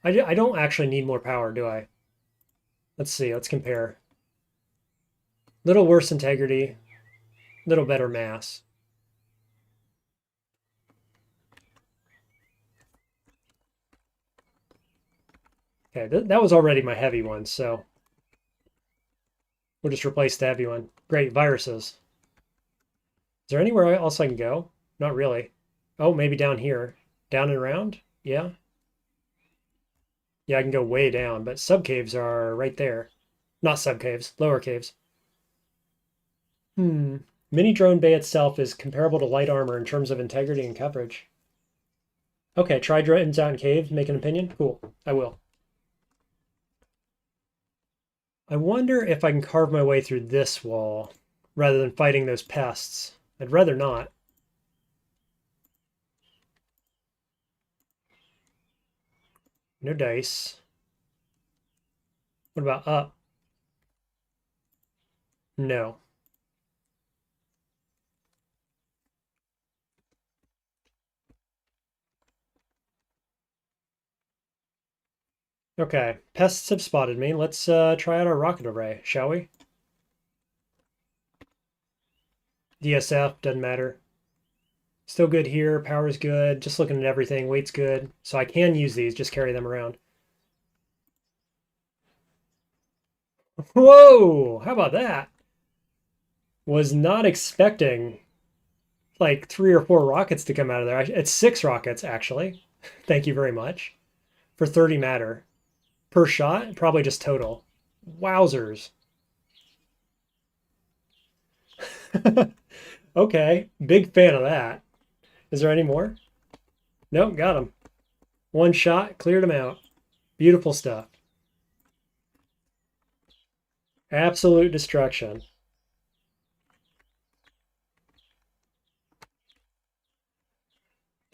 I don't actually need more power, do I? Let's see, let's compare. Little worse integrity, little better mass. Okay, that was already my heavy one, so we'll just replace the heavy one. Great, viruses. Is there anywhere else I can go? Not really. Oh, maybe down here. Down and around? Yeah. Yeah, I can go way down, but subcaves are right there. Not subcaves, lower caves. Hmm. Mini drone bay itself is comparable to light armor in terms of integrity and coverage. Okay, try drones out in caves, make an opinion. Cool, I will. I wonder if I can carve my way through this wall rather than fighting those pests. I'd rather not. No dice. What about up? No. Okay, pests have spotted me. Let's try out our rocket array, shall we? DSF, doesn't matter. Still good here, power's good, just looking at everything, weight's good. So I can use these, just carry them around. Whoa, how about that? Was not expecting like 3 or 4 rockets to come out of there. It's 6 rockets, actually. Thank you very much. For 30 matter. Per shot? Probably just total. Wowzers. Okay, big fan of that. Is there any more? Nope, got him. One shot, cleared him out. Beautiful stuff. Absolute destruction.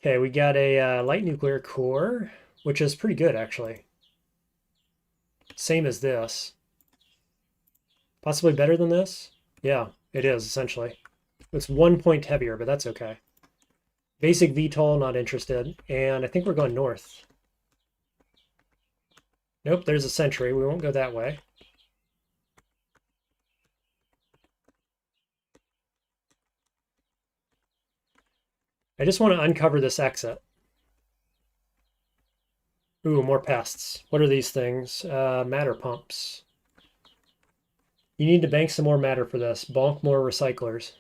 Okay, we got a light nuclear core, which is pretty good, actually. Same as this. Possibly better than this? Yeah, it is, essentially. It's 1 point heavier, but that's okay. Basic VTOL, not interested. And I think we're going north. Nope, there's a sentry. We won't go that way. I just want to uncover this exit. Ooh, more pests. What are these things? Matter pumps. You need to bank some more matter for this. Bonk more recyclers.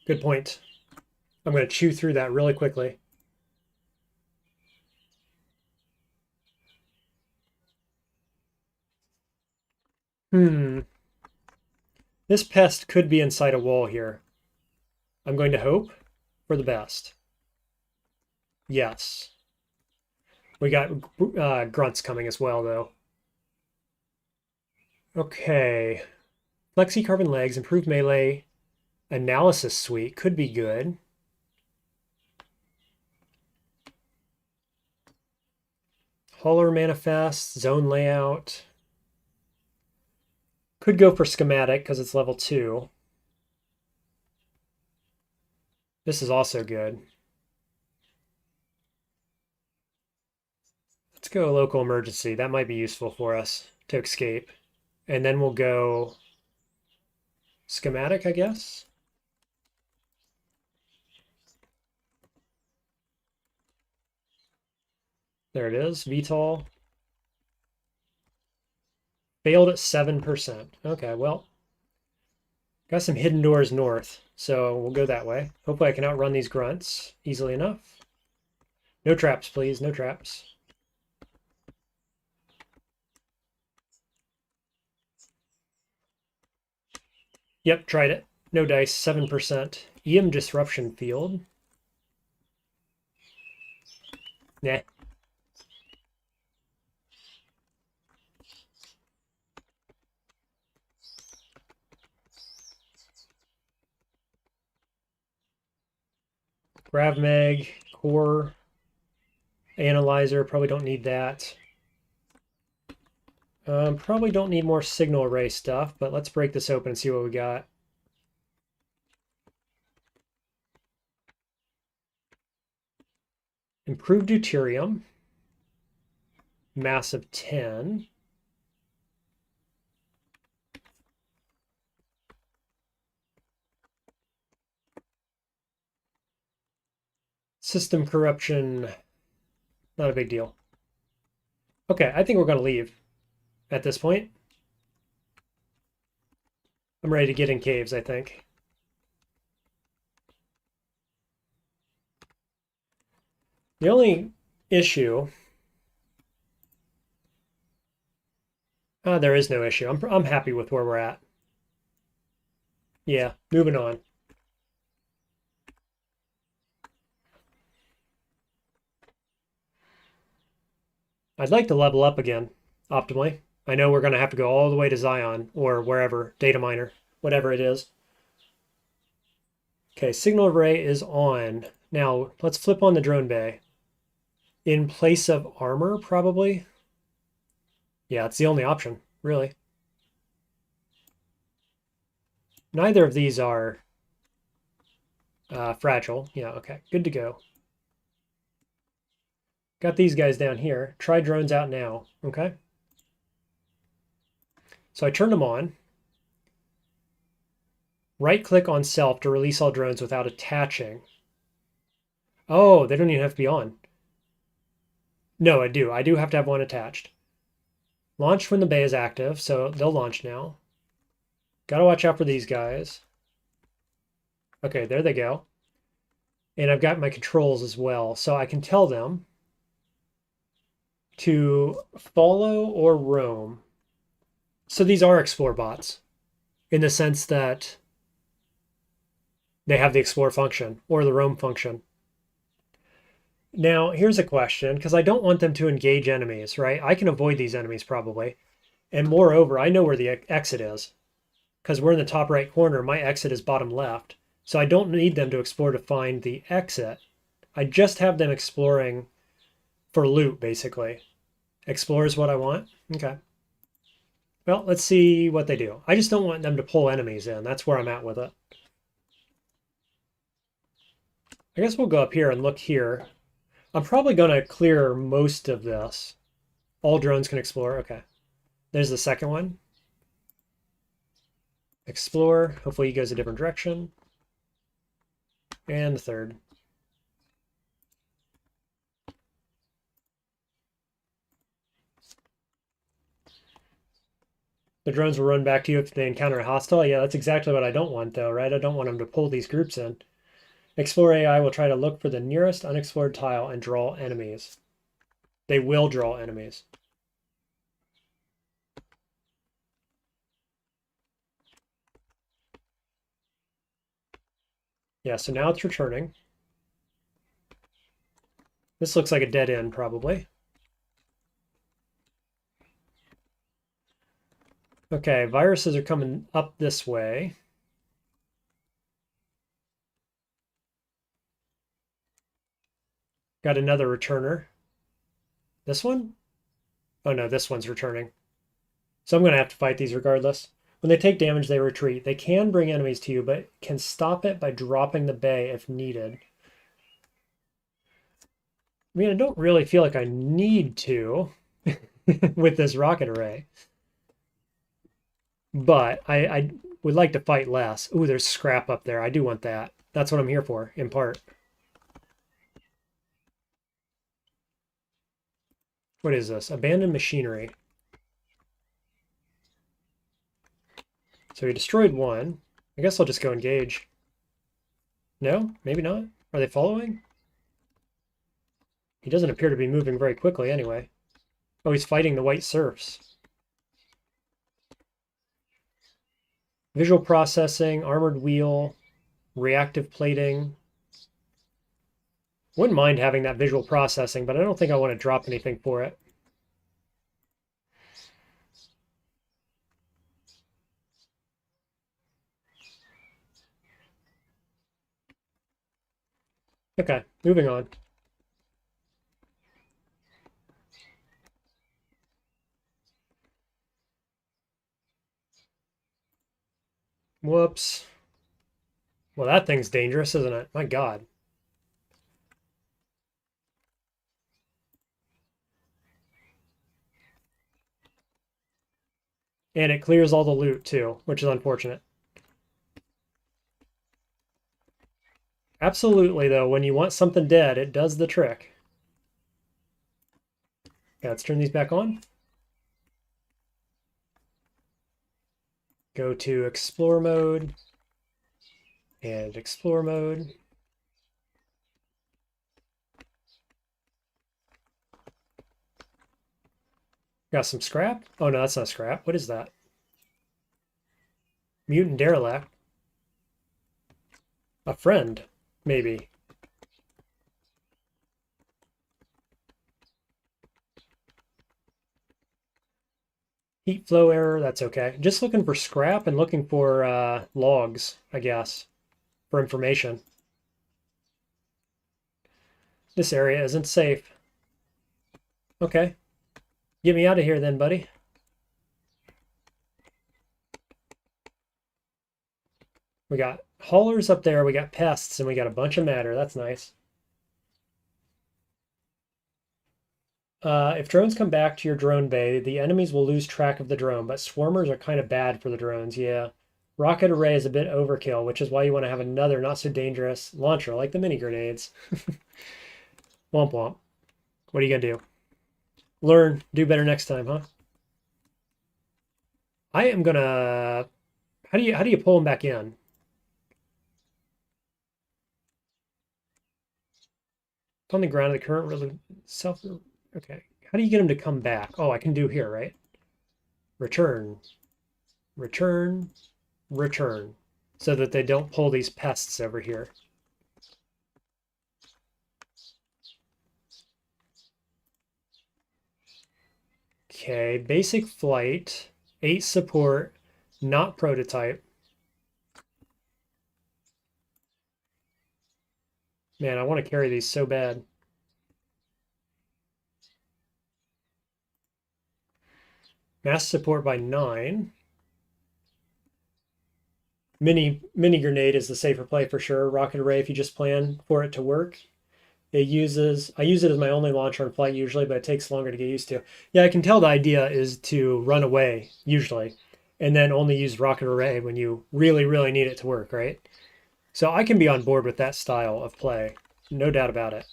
Good point. I'm going to chew through that really quickly. This pest could be inside a wall here. I'm going to hope for the best. Yes. We got grunts coming as well, though. Okay. Flexi-carbon legs, improved melee, analysis suite could be good. Hauler manifest, zone layout. Could go for schematic because it's level 2. This is also good. Let's go local emergency. That might be useful for us to escape. And then we'll go schematic, I guess. There it is, VTOL. Failed at 7%. Okay, well, got some hidden doors north, so we'll go that way. Hopefully I can outrun these grunts easily enough. No traps, please, no traps. Yep, tried it. No dice, 7%. EM disruption field. Nah. Grav Mag, core, analyzer, probably don't need that. Probably don't need more signal array stuff, but let's break this open and see what we got. Improved deuterium, mass of 10. System corruption, not a big deal. Okay, I think we're going to leave at this point. I'm ready to get in caves, I think. The only issue... there is no issue. I'm happy with where we're at. Yeah, moving on. I'd like to level up again, optimally. I know we're going to have to go all the way to Zion, or wherever, data miner, whatever it is. Okay, signal array is on. Now, let's flip on the drone bay. In place of armor, probably? Yeah, it's the only option, really. Neither of these are fragile. Yeah, okay, good to go. Got these guys down here. Try drones out now, okay? So I turned them on. Right-click on self to release all drones without attaching. Oh, they don't even have to be on. No, I do. I do have to have one attached. Launch when the bay is active, so they'll launch now. Gotta watch out for these guys. Okay, there they go. And I've got my controls as well, so I can tell them to follow or roam. So these are explore bots in the sense that they have the explore function or the roam function. Now, here's a question, because I don't want them to engage enemies, right? I can avoid these enemies probably. And moreover, I know where the exit is because we're in the top right corner. My exit is bottom left. So I don't need them to explore to find the exit. I just have them exploring for loot, basically. Explore is what I want. Okay. Well, let's see what they do. I just don't want them to pull enemies in. That's where I'm at with it. I guess we'll go up here and look here. I'm probably going to clear most of this. All drones can explore. Okay. There's the second one. Explore. Hopefully he goes a different direction. And the third. The drones will run back to you if they encounter a hostile. Yeah, that's exactly what I don't want, though, right? I don't want them to pull these groups in. Explore AI will try to look for the nearest unexplored tile and draw enemies. They will draw enemies. Yeah, so now it's returning. This looks like a dead end, probably. Okay, viruses are coming up this way. Got another returner. This one? Oh no, this one's returning. So I'm going to have to fight these regardless. When they take damage, they retreat. They can bring enemies to you, but can stop it by dropping the bay if needed. I mean, I don't really feel like I need to with this rocket array. But I would like to fight less. Ooh, there's scrap up there. I do want that. That's what I'm here for, in part. What is this? Abandoned machinery. So he destroyed one. I guess I'll just go engage. No? Maybe not? Are they following? He doesn't appear to be moving very quickly anyway. Oh, he's fighting the white serfs. Visual processing, armored wheel, reactive plating. Wouldn't mind having that visual processing, but I don't think I want to drop anything for it. Okay, moving on. Whoops. Well, that thing's dangerous, isn't it? My God. And it clears all the loot too, which is unfortunate. Absolutely, though, when you want something dead, it does the trick. Okay, let's turn these back on. Go to explore mode and explore mode. Got some scrap? Oh no, that's not scrap. What is that? Mutant derelict. A friend, maybe. Heat flow error, that's okay. Just looking for scrap and looking for logs, I guess, for information. This area isn't safe. Okay. Get me out of here then, buddy. We got haulers up there, we got pests, and we got a bunch of matter. That's nice. If drones come back to your drone bay, the enemies will lose track of the drone, but swarmers are kind of bad for the drones, yeah. Rocket array is a bit overkill, which is why you want to have another not so dangerous launcher like the mini grenades. Womp womp. What are you gonna do? Learn, do better next time, huh? I am gonna. How do you pull them back in? On the ground, the current really self. Okay. How do you get them to come back? Oh, I can do here, right? Return, return, return, so that they don't pull these pests over here. Okay, basic flight, 8 support, not prototype. Man, I want to carry these so bad. Mass support by 9. Mini grenade is the safer play for sure. Rocket array if you just plan for it to work. I use it as my only launcher on flight usually, but it takes longer to get used to. Yeah, I can tell the idea is to run away usually, and then only use rocket array when you really, really need it to work, right? So I can be on board with that style of play, no doubt about it.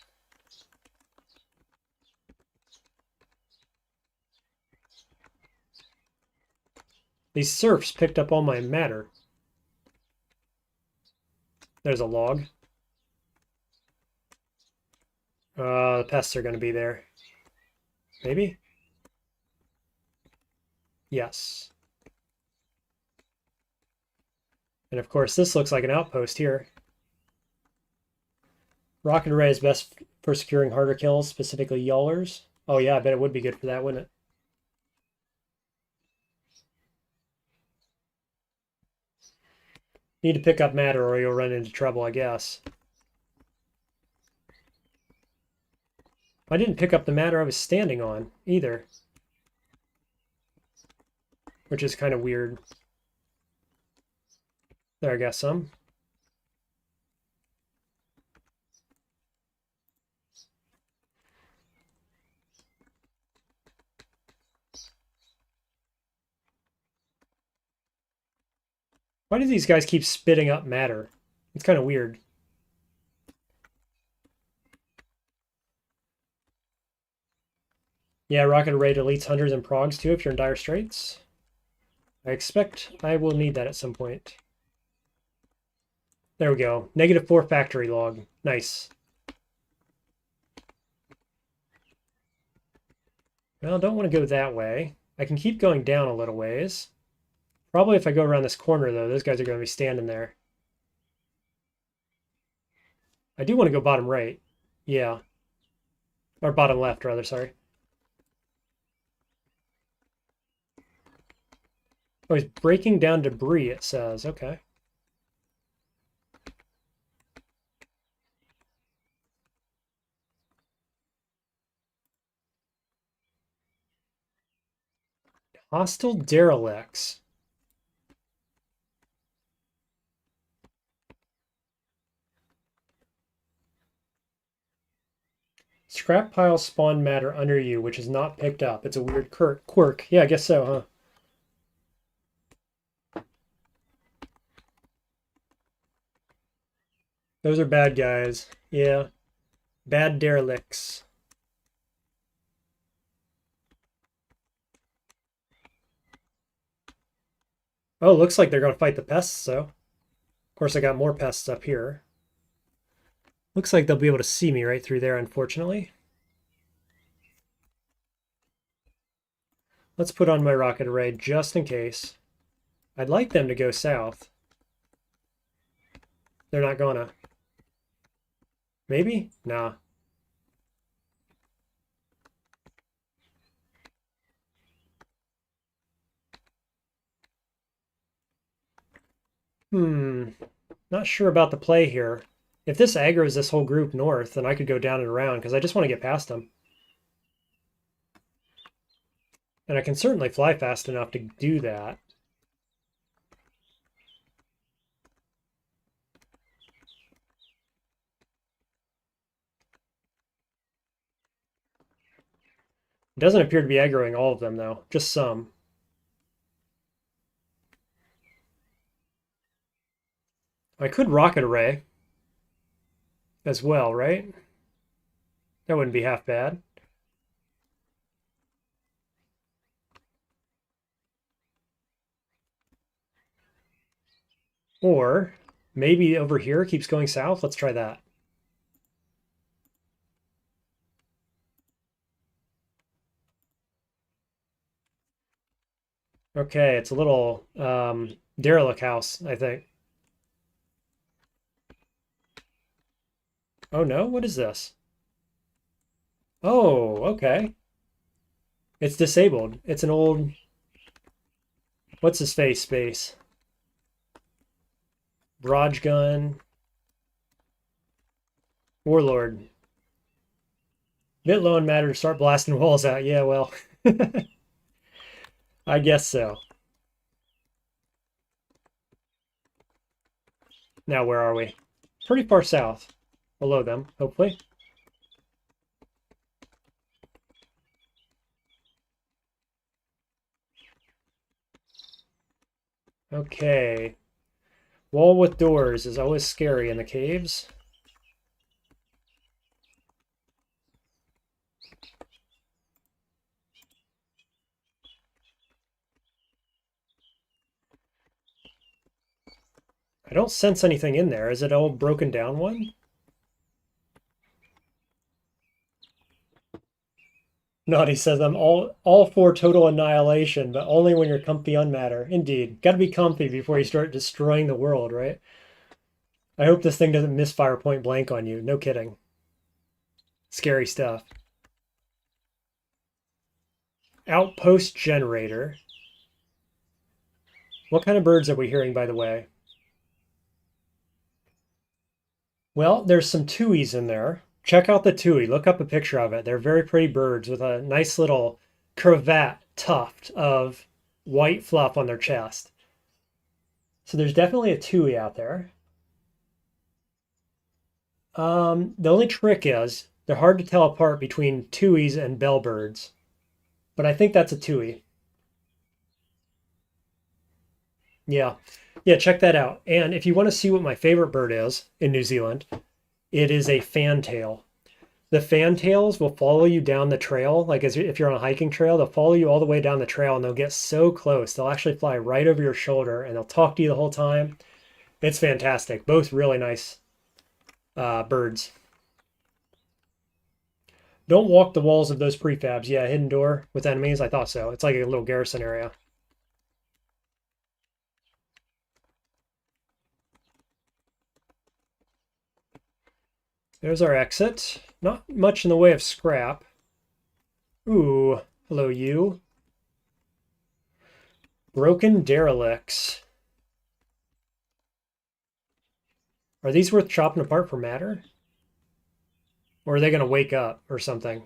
These serfs picked up all my matter. There's a log. The pests are going to be there. Maybe? Yes. And of course, this looks like an outpost here. Rocket array is best for securing harder kills, specifically Yawlers. Oh yeah, I bet it would be good for that, wouldn't it? Need to pick up matter or you'll run into trouble, I guess. I didn't pick up the matter I was standing on, either. Which is kind of weird. There, I got some. Why do these guys keep spitting up matter? It's kind of weird. Yeah, rocket array deletes hunters and progs too if you're in dire straits. I expect I will need that at some point. There we go. -4 factory log. Nice. Well, don't want to go that way. I can keep going down a little ways. Probably if I go around this corner, though, those guys are going to be standing there. I do want to go bottom right. Yeah. Or bottom left, rather, sorry. Oh, he's breaking down debris, it says. Okay. Hostile derelicts. Scrap piles spawn matter under you, which is not picked up. It's a weird quirk. Yeah, I guess so, huh? Those are bad guys. Yeah. Bad derelicts. Oh, looks like they're going to fight the pests, though. Of course, I got more pests up here. Looks like they'll be able to see me right through there, unfortunately. Let's put on my rocket array just in case. I'd like them to go south. They're not gonna. Maybe? Nah. Not sure about the play here. If this aggroes this whole group north, then I could go down and around because I just want to get past them. And I can certainly fly fast enough to do that. Doesn't appear to be aggroing all of them, though. Just some. I could rocket array as well, right? That wouldn't be half bad. Or maybe over here keeps going south. Let's try that. Okay, it's a little derelict house, I think. Oh no, what is this? Oh, okay. It's disabled. It's an old, what's his face space? Barrage gun. Warlord. Bit low in matter to start blasting walls out. Yeah, well, I guess so. Now where are we? Pretty far south. Below them, hopefully. Okay. Wall with doors is always scary in the caves. I don't sense anything in there. Is it all broken down one? Naughty says I'm all for total annihilation, but only when you're comfy on matter. Indeed. Gotta be comfy before you start destroying the world, right? I hope this thing doesn't misfire point blank on you. No kidding. Scary stuff. Outpost generator. What kind of birds are we hearing, by the way? Well, there's some tuis in there. Check out the tui. Look up a picture of it. They're very pretty birds with a nice little cravat tuft of white fluff on their chest. So there's definitely a tui out there. The only trick is they're hard to tell apart between tuis and bellbirds, but I think that's a tui. Yeah. Yeah, check that out. And if you want to see what my favorite bird is in New Zealand, it is a fantail. The fantails will follow you down the trail, like as if you're on a hiking trail, they'll follow you all the way down the trail and they'll get so close. They'll actually fly right over your shoulder and they'll talk to you the whole time. It's fantastic. Both really nice birds. Don't walk the walls of those prefabs. Yeah, hidden door with enemies. I thought so. It's like a little garrison area. There's our exit. Not much in the way of scrap. Ooh, hello you. Broken derelicts. Are these worth chopping apart for matter? Or are they going to wake up or something?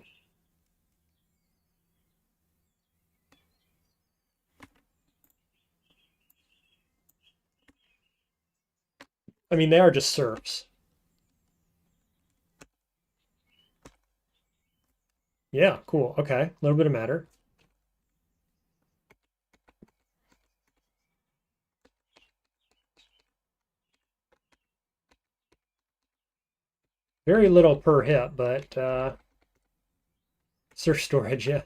I mean, they are just serfs. Yeah, cool. Okay, a little bit of matter. Very little per hit, but surf storage, yeah.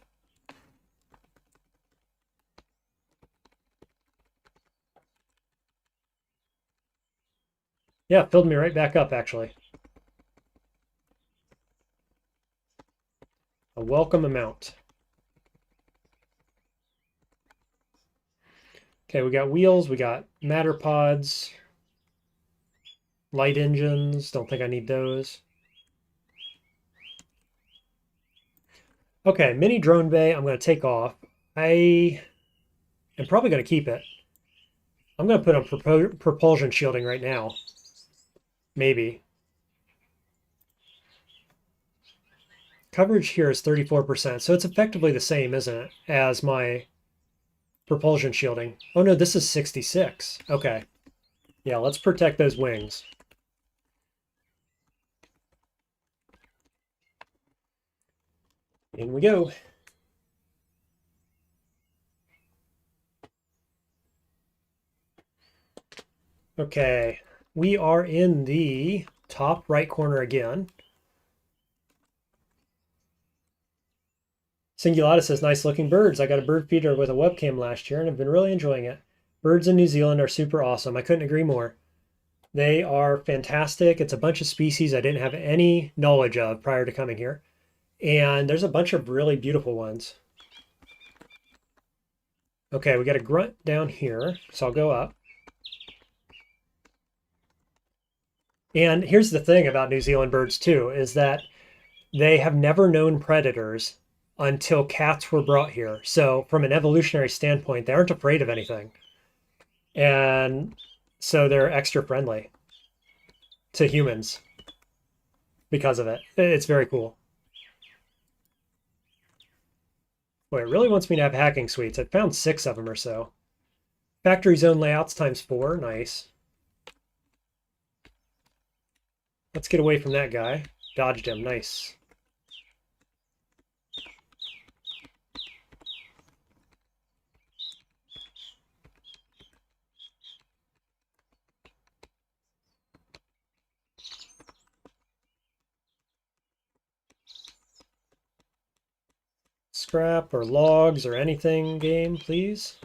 Yeah, filled me right back up, actually. A welcome amount. Okay, we got wheels, we got matter pods, light engines. Don't think I need those. Okay, mini drone bay, I'm going to take off. I am probably going to keep it. I'm going to put on propulsion shielding right now. Maybe. Coverage here is 34%, so it's effectively the same, isn't it, as my propulsion shielding. Oh no, this is 66. Okay. Yeah, let's protect those wings. In we go. Okay, we are in the top right corner again. Singulata says, nice looking birds. I got a bird feeder with a webcam last year and have been really enjoying it. Birds in New Zealand are super awesome. I couldn't agree more. They are fantastic. It's a bunch of species I didn't have any knowledge of prior to coming here. And there's a bunch of really beautiful ones. Okay, we got a grunt down here, so I'll go up. And here's the thing about New Zealand birds too, is that they have never known predators until cats were brought here. So from an evolutionary standpoint, they aren't afraid of anything. And so they're extra friendly to humans because of it. It's very cool. Boy, it really wants me to have hacking suites. I found 6 of them or so. Factory zone layouts ×4. Nice. Let's get away from that guy. Dodged him. Nice. Scrap or logs or anything, game, please.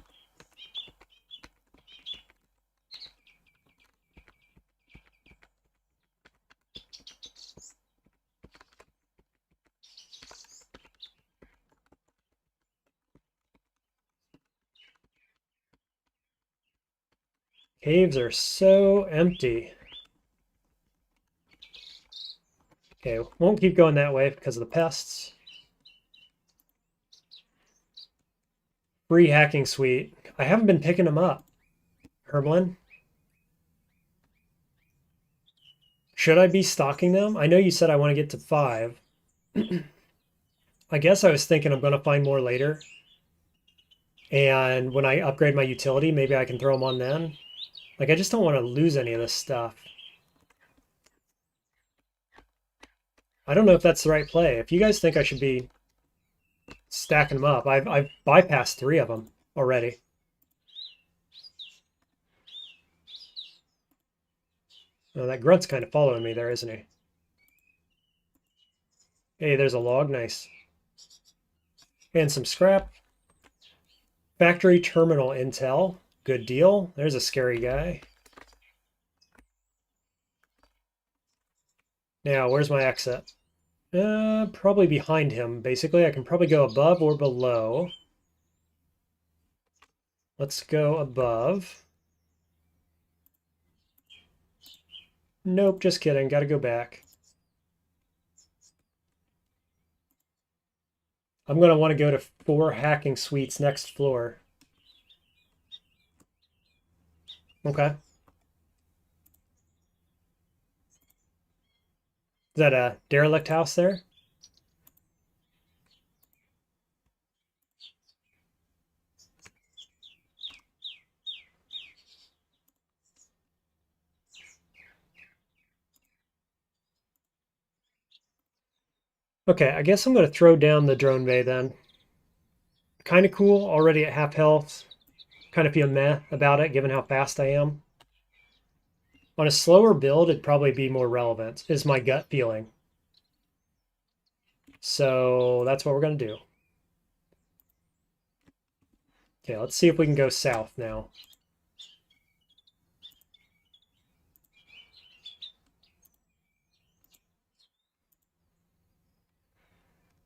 Caves are so empty. Okay, won't keep going that way because of the pests. Free hacking suite. I haven't been picking them up. Herblin. Should I be stocking them? I know you said I want to get to 5. I guess I was thinking I'm going to find more later. And when I upgrade my utility, maybe I can throw them on then. Like, I just don't want to lose any of this stuff. I don't know if that's the right play. If you guys think I should be stacking them up, I've bypassed 3 of them already. Oh, that grunt's kind of following me there, isn't he? Hey, there's a log. Nice. And some scrap. Factory terminal intel. Good deal. There's a scary guy. Now, where's my exit? Probably behind him, basically. I can probably go above or below. Let's go above. Nope, just kidding. Gotta go back. I'm going to want to go to 4 hacking suites next floor. Okay. Is that a derelict house there? Okay, I guess I'm going to throw down the drone bay then. Kind of cool, already at half health. Kind of feel meh about it, given how fast I am. On a slower build, it'd probably be more relevant, is my gut feeling. So that's what we're going to do. Okay, let's see if we can go south now.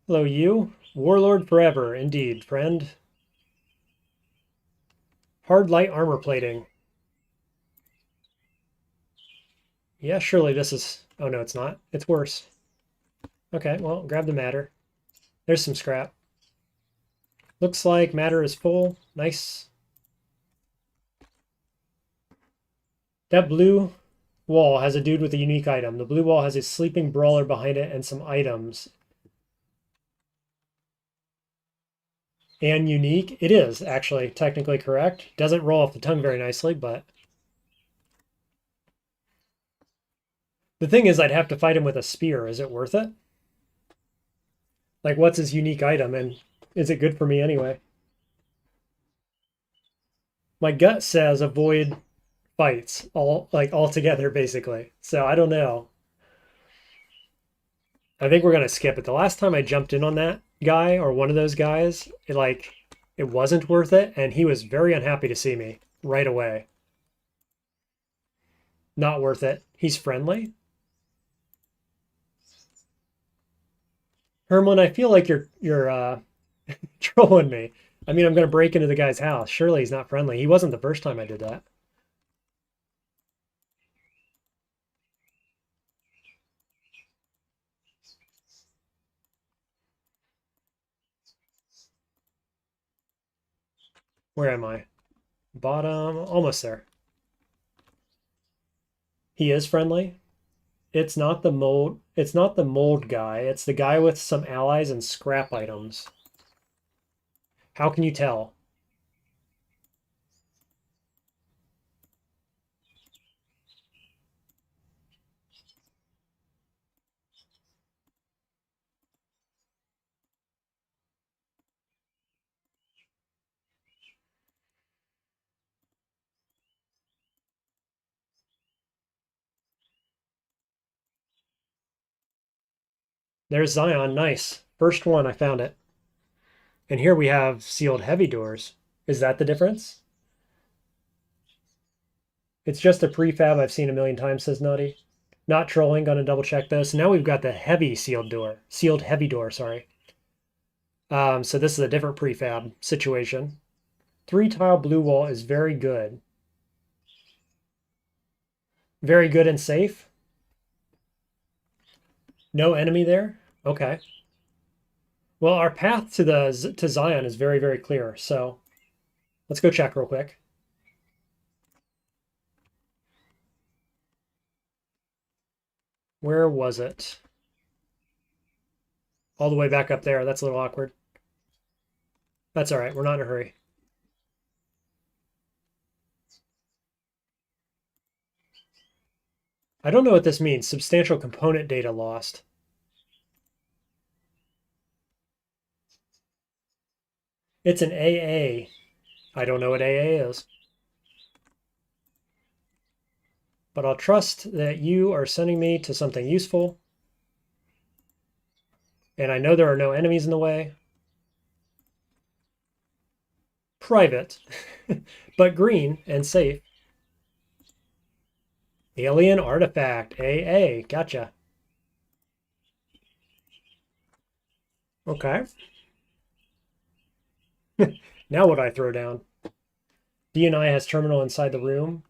Hello, you. Warlord forever, indeed, friend. Hard light armor plating. Yeah, surely this is... Oh, no, it's not. It's worse. Okay, well, grab the matter. There's some scrap. Looks like matter is full. Nice. That blue wall has a dude with a unique item. The blue wall has a sleeping brawler behind it and some items. And unique? It is, actually, technically correct. Doesn't roll off the tongue very nicely, but... The thing is, I'd have to fight him with a spear. Is it worth it? Like, what's his unique item, and is it good for me anyway? My gut says avoid fights all together basically. So I don't know. I think we're gonna skip it. The last time I jumped in on that guy or one of those guys, it wasn't worth it, and he was very unhappy to see me right away. Not worth it. He's friendly. Herman, I feel like you're trolling me. I mean, I'm gonna break into the guy's house. Surely he's not friendly. He wasn't the first time I did that. Where am I? Bottom, almost there. He is friendly. It's not the mold. It's not the mold guy. It's the guy with some allies and scrap items. How can you tell? There's Zion. Nice. First one, I found it. And here we have sealed heavy doors. Is that the difference? It's just a prefab I've seen a million times, says Nutty. Not trolling, gonna double check this. Now we've got the heavy sealed door. Sealed heavy door, sorry. So this is a different prefab situation. 3 tile blue wall is very good. Very good and safe. No enemy there? Okay. Well, our path to Zion is very, very clear. So let's go check real quick. Where was it? All the way back up there. That's a little awkward. That's all right. We're not in a hurry. I don't know what this means. Substantial component data lost. It's an AA. I don't know what AA is. But I'll trust that you are sending me to something useful. And I know there are no enemies in the way. Private, but green and safe. Alien artifact. AA. Gotcha. Okay. Now what do I throw down? D&I has terminal inside the room.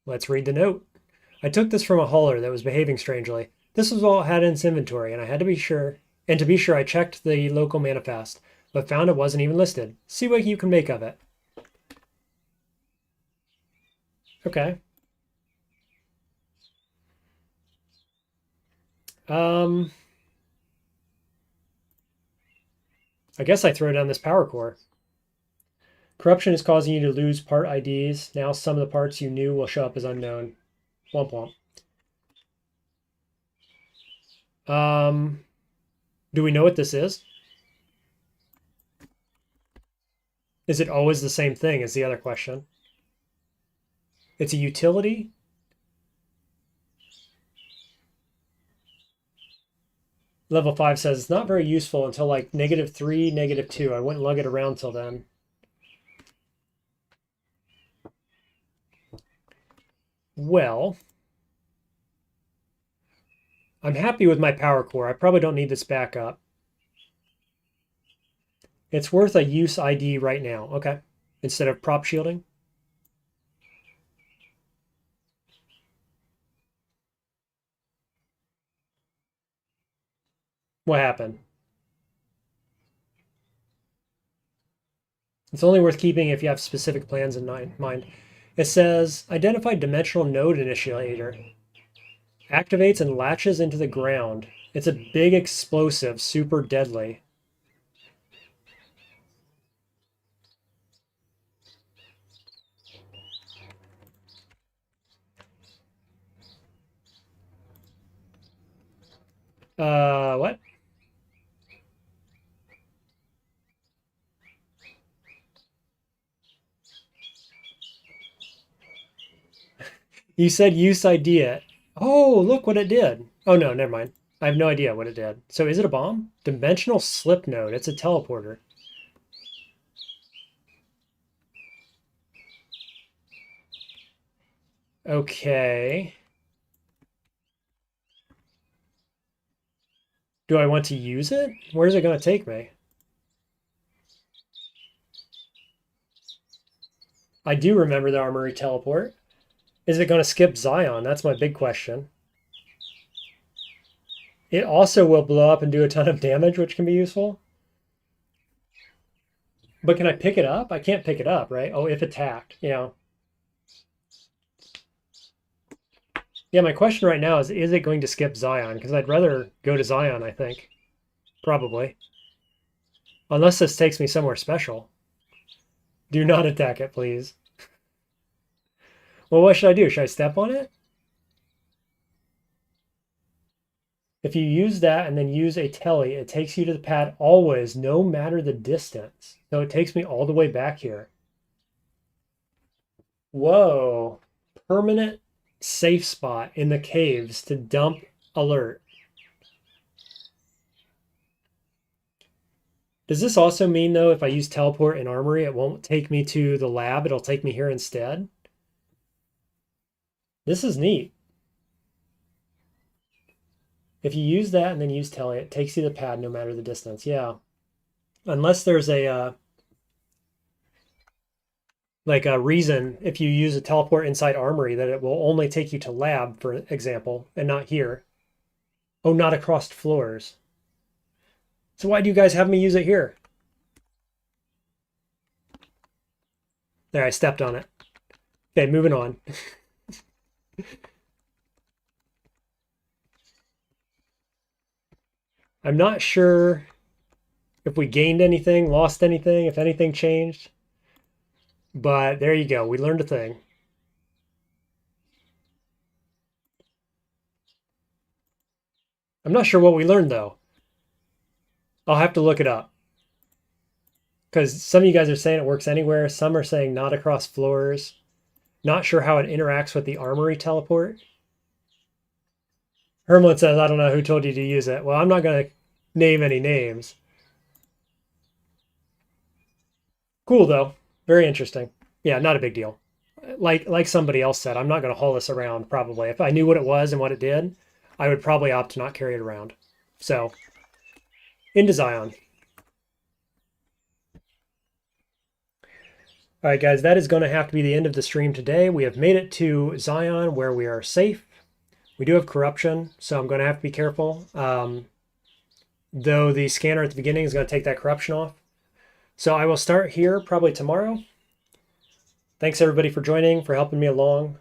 Let's read the note. I took this from a hauler that was behaving strangely. This was all it had in its inventory, and I had to be sure. And to be sure, I checked the local manifest, but found it wasn't even listed. See what you can make of it. Okay. Um, I guess I throw down this power core. Corruption is causing you to lose part IDs. Now some of the parts you knew will show up as unknown. Womp womp. Do we know what this is? Is it always the same thing is the other question. It's a utility? Level 5 says it's not very useful until like -3, -2. I wouldn't lug it around till then. Well, I'm happy with my power core. I probably don't need this backup. It's worth a use ID right now. Okay. Instead of prop shielding. What happened? It's only worth keeping if you have specific plans in mind. It says identify dimensional node initiator. Activates and latches into the ground. It's a big explosive, super deadly. What? You said use idea. Oh, look what it did. Oh no, never mind. I have no idea what it did. So is it a bomb? Dimensional slip node. It's a teleporter. Okay. Do I want to use it? Where's it going to take me? I do remember the armory teleport. Is it going to skip Zion? That's my big question. It also will blow up and do a ton of damage, which can be useful. But can I pick it up? I can't pick it up, right? Oh, if attacked. Yeah. Yeah, my question right now is it going to skip Zion? Because I'd rather go to Zion, I think. Probably. Unless this takes me somewhere special. Do not attack it, please. Well, what should I do? Should I step on it? If you use that and then use a telly, it takes you to the pad always, no matter the distance. So it takes me all the way back here. Whoa. Permanent safe spot in the caves to dump alert. Does this also mean, though, if I use teleport in armory, it won't take me to the lab? It'll take me here instead? This is neat. If you use that and then use tele, it takes you to the pad no matter the distance. Yeah. Unless there's a like a reason, if you use a teleport inside armory, that it will only take you to lab, for example, and not here. Oh, not across floors. So why do you guys have me use it here? There, I stepped on it. Okay, moving on. I'm not sure if we gained anything, lost anything, if anything changed. But there you go. We learned a thing. I'm not sure what we learned, though. I'll have to look it up. Because some of you guys are saying it works anywhere. Some are saying not across floors. Not sure how it interacts with the armory teleport. Hermlet says, I don't know who told you to use it. Well, I'm not going to name any names. Cool, though. Very interesting. Yeah, not a big deal. Like somebody else said, I'm not going to haul this around probably. If I knew what it was and what it did, I would probably opt to not carry it around. So, into Zion. All right, guys, that is going to have to be the end of the stream today. We have made it to Zion where we are safe. We do have corruption, so I'm going to have to be careful. Though the scanner at the beginning is going to take that corruption off. So I will start here probably tomorrow. Thanks, everybody, for joining, for helping me along.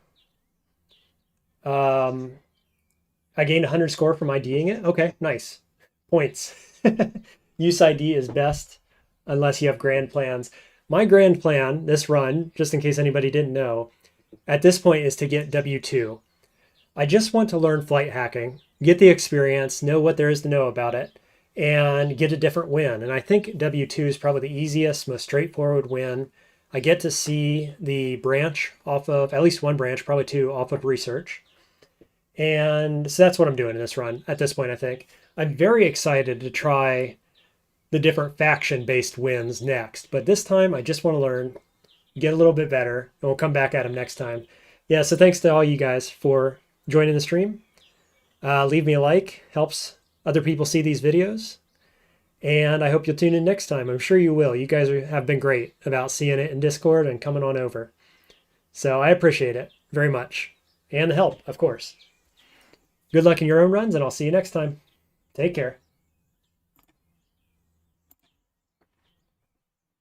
I gained 100 score from IDing it. Okay, nice. Points. Use ID is best unless you have grand plans. My grand plan, this run, just in case anybody didn't know, at this point is to get W2. I just want to learn flight hacking, get the experience, know what there is to know about it, and get a different win. And I think W2 is probably the easiest, most straightforward win. I get to see the branch off of, at least one branch, probably two, off of research. And so that's what I'm doing in this run at this point, I think. I'm very excited to try the different faction-based wins next. But this time, I just want to learn, get a little bit better, and we'll come back at them next time. Yeah, so thanks to all you guys for joining the stream. Leave me a like, helps other people see these videos. And I hope you'll tune in next time. I'm sure you will. You guys have been great about seeing it in Discord and coming on over. So I appreciate it very much. And the help, of course. Good luck in your own runs, and I'll see you next time. Take care.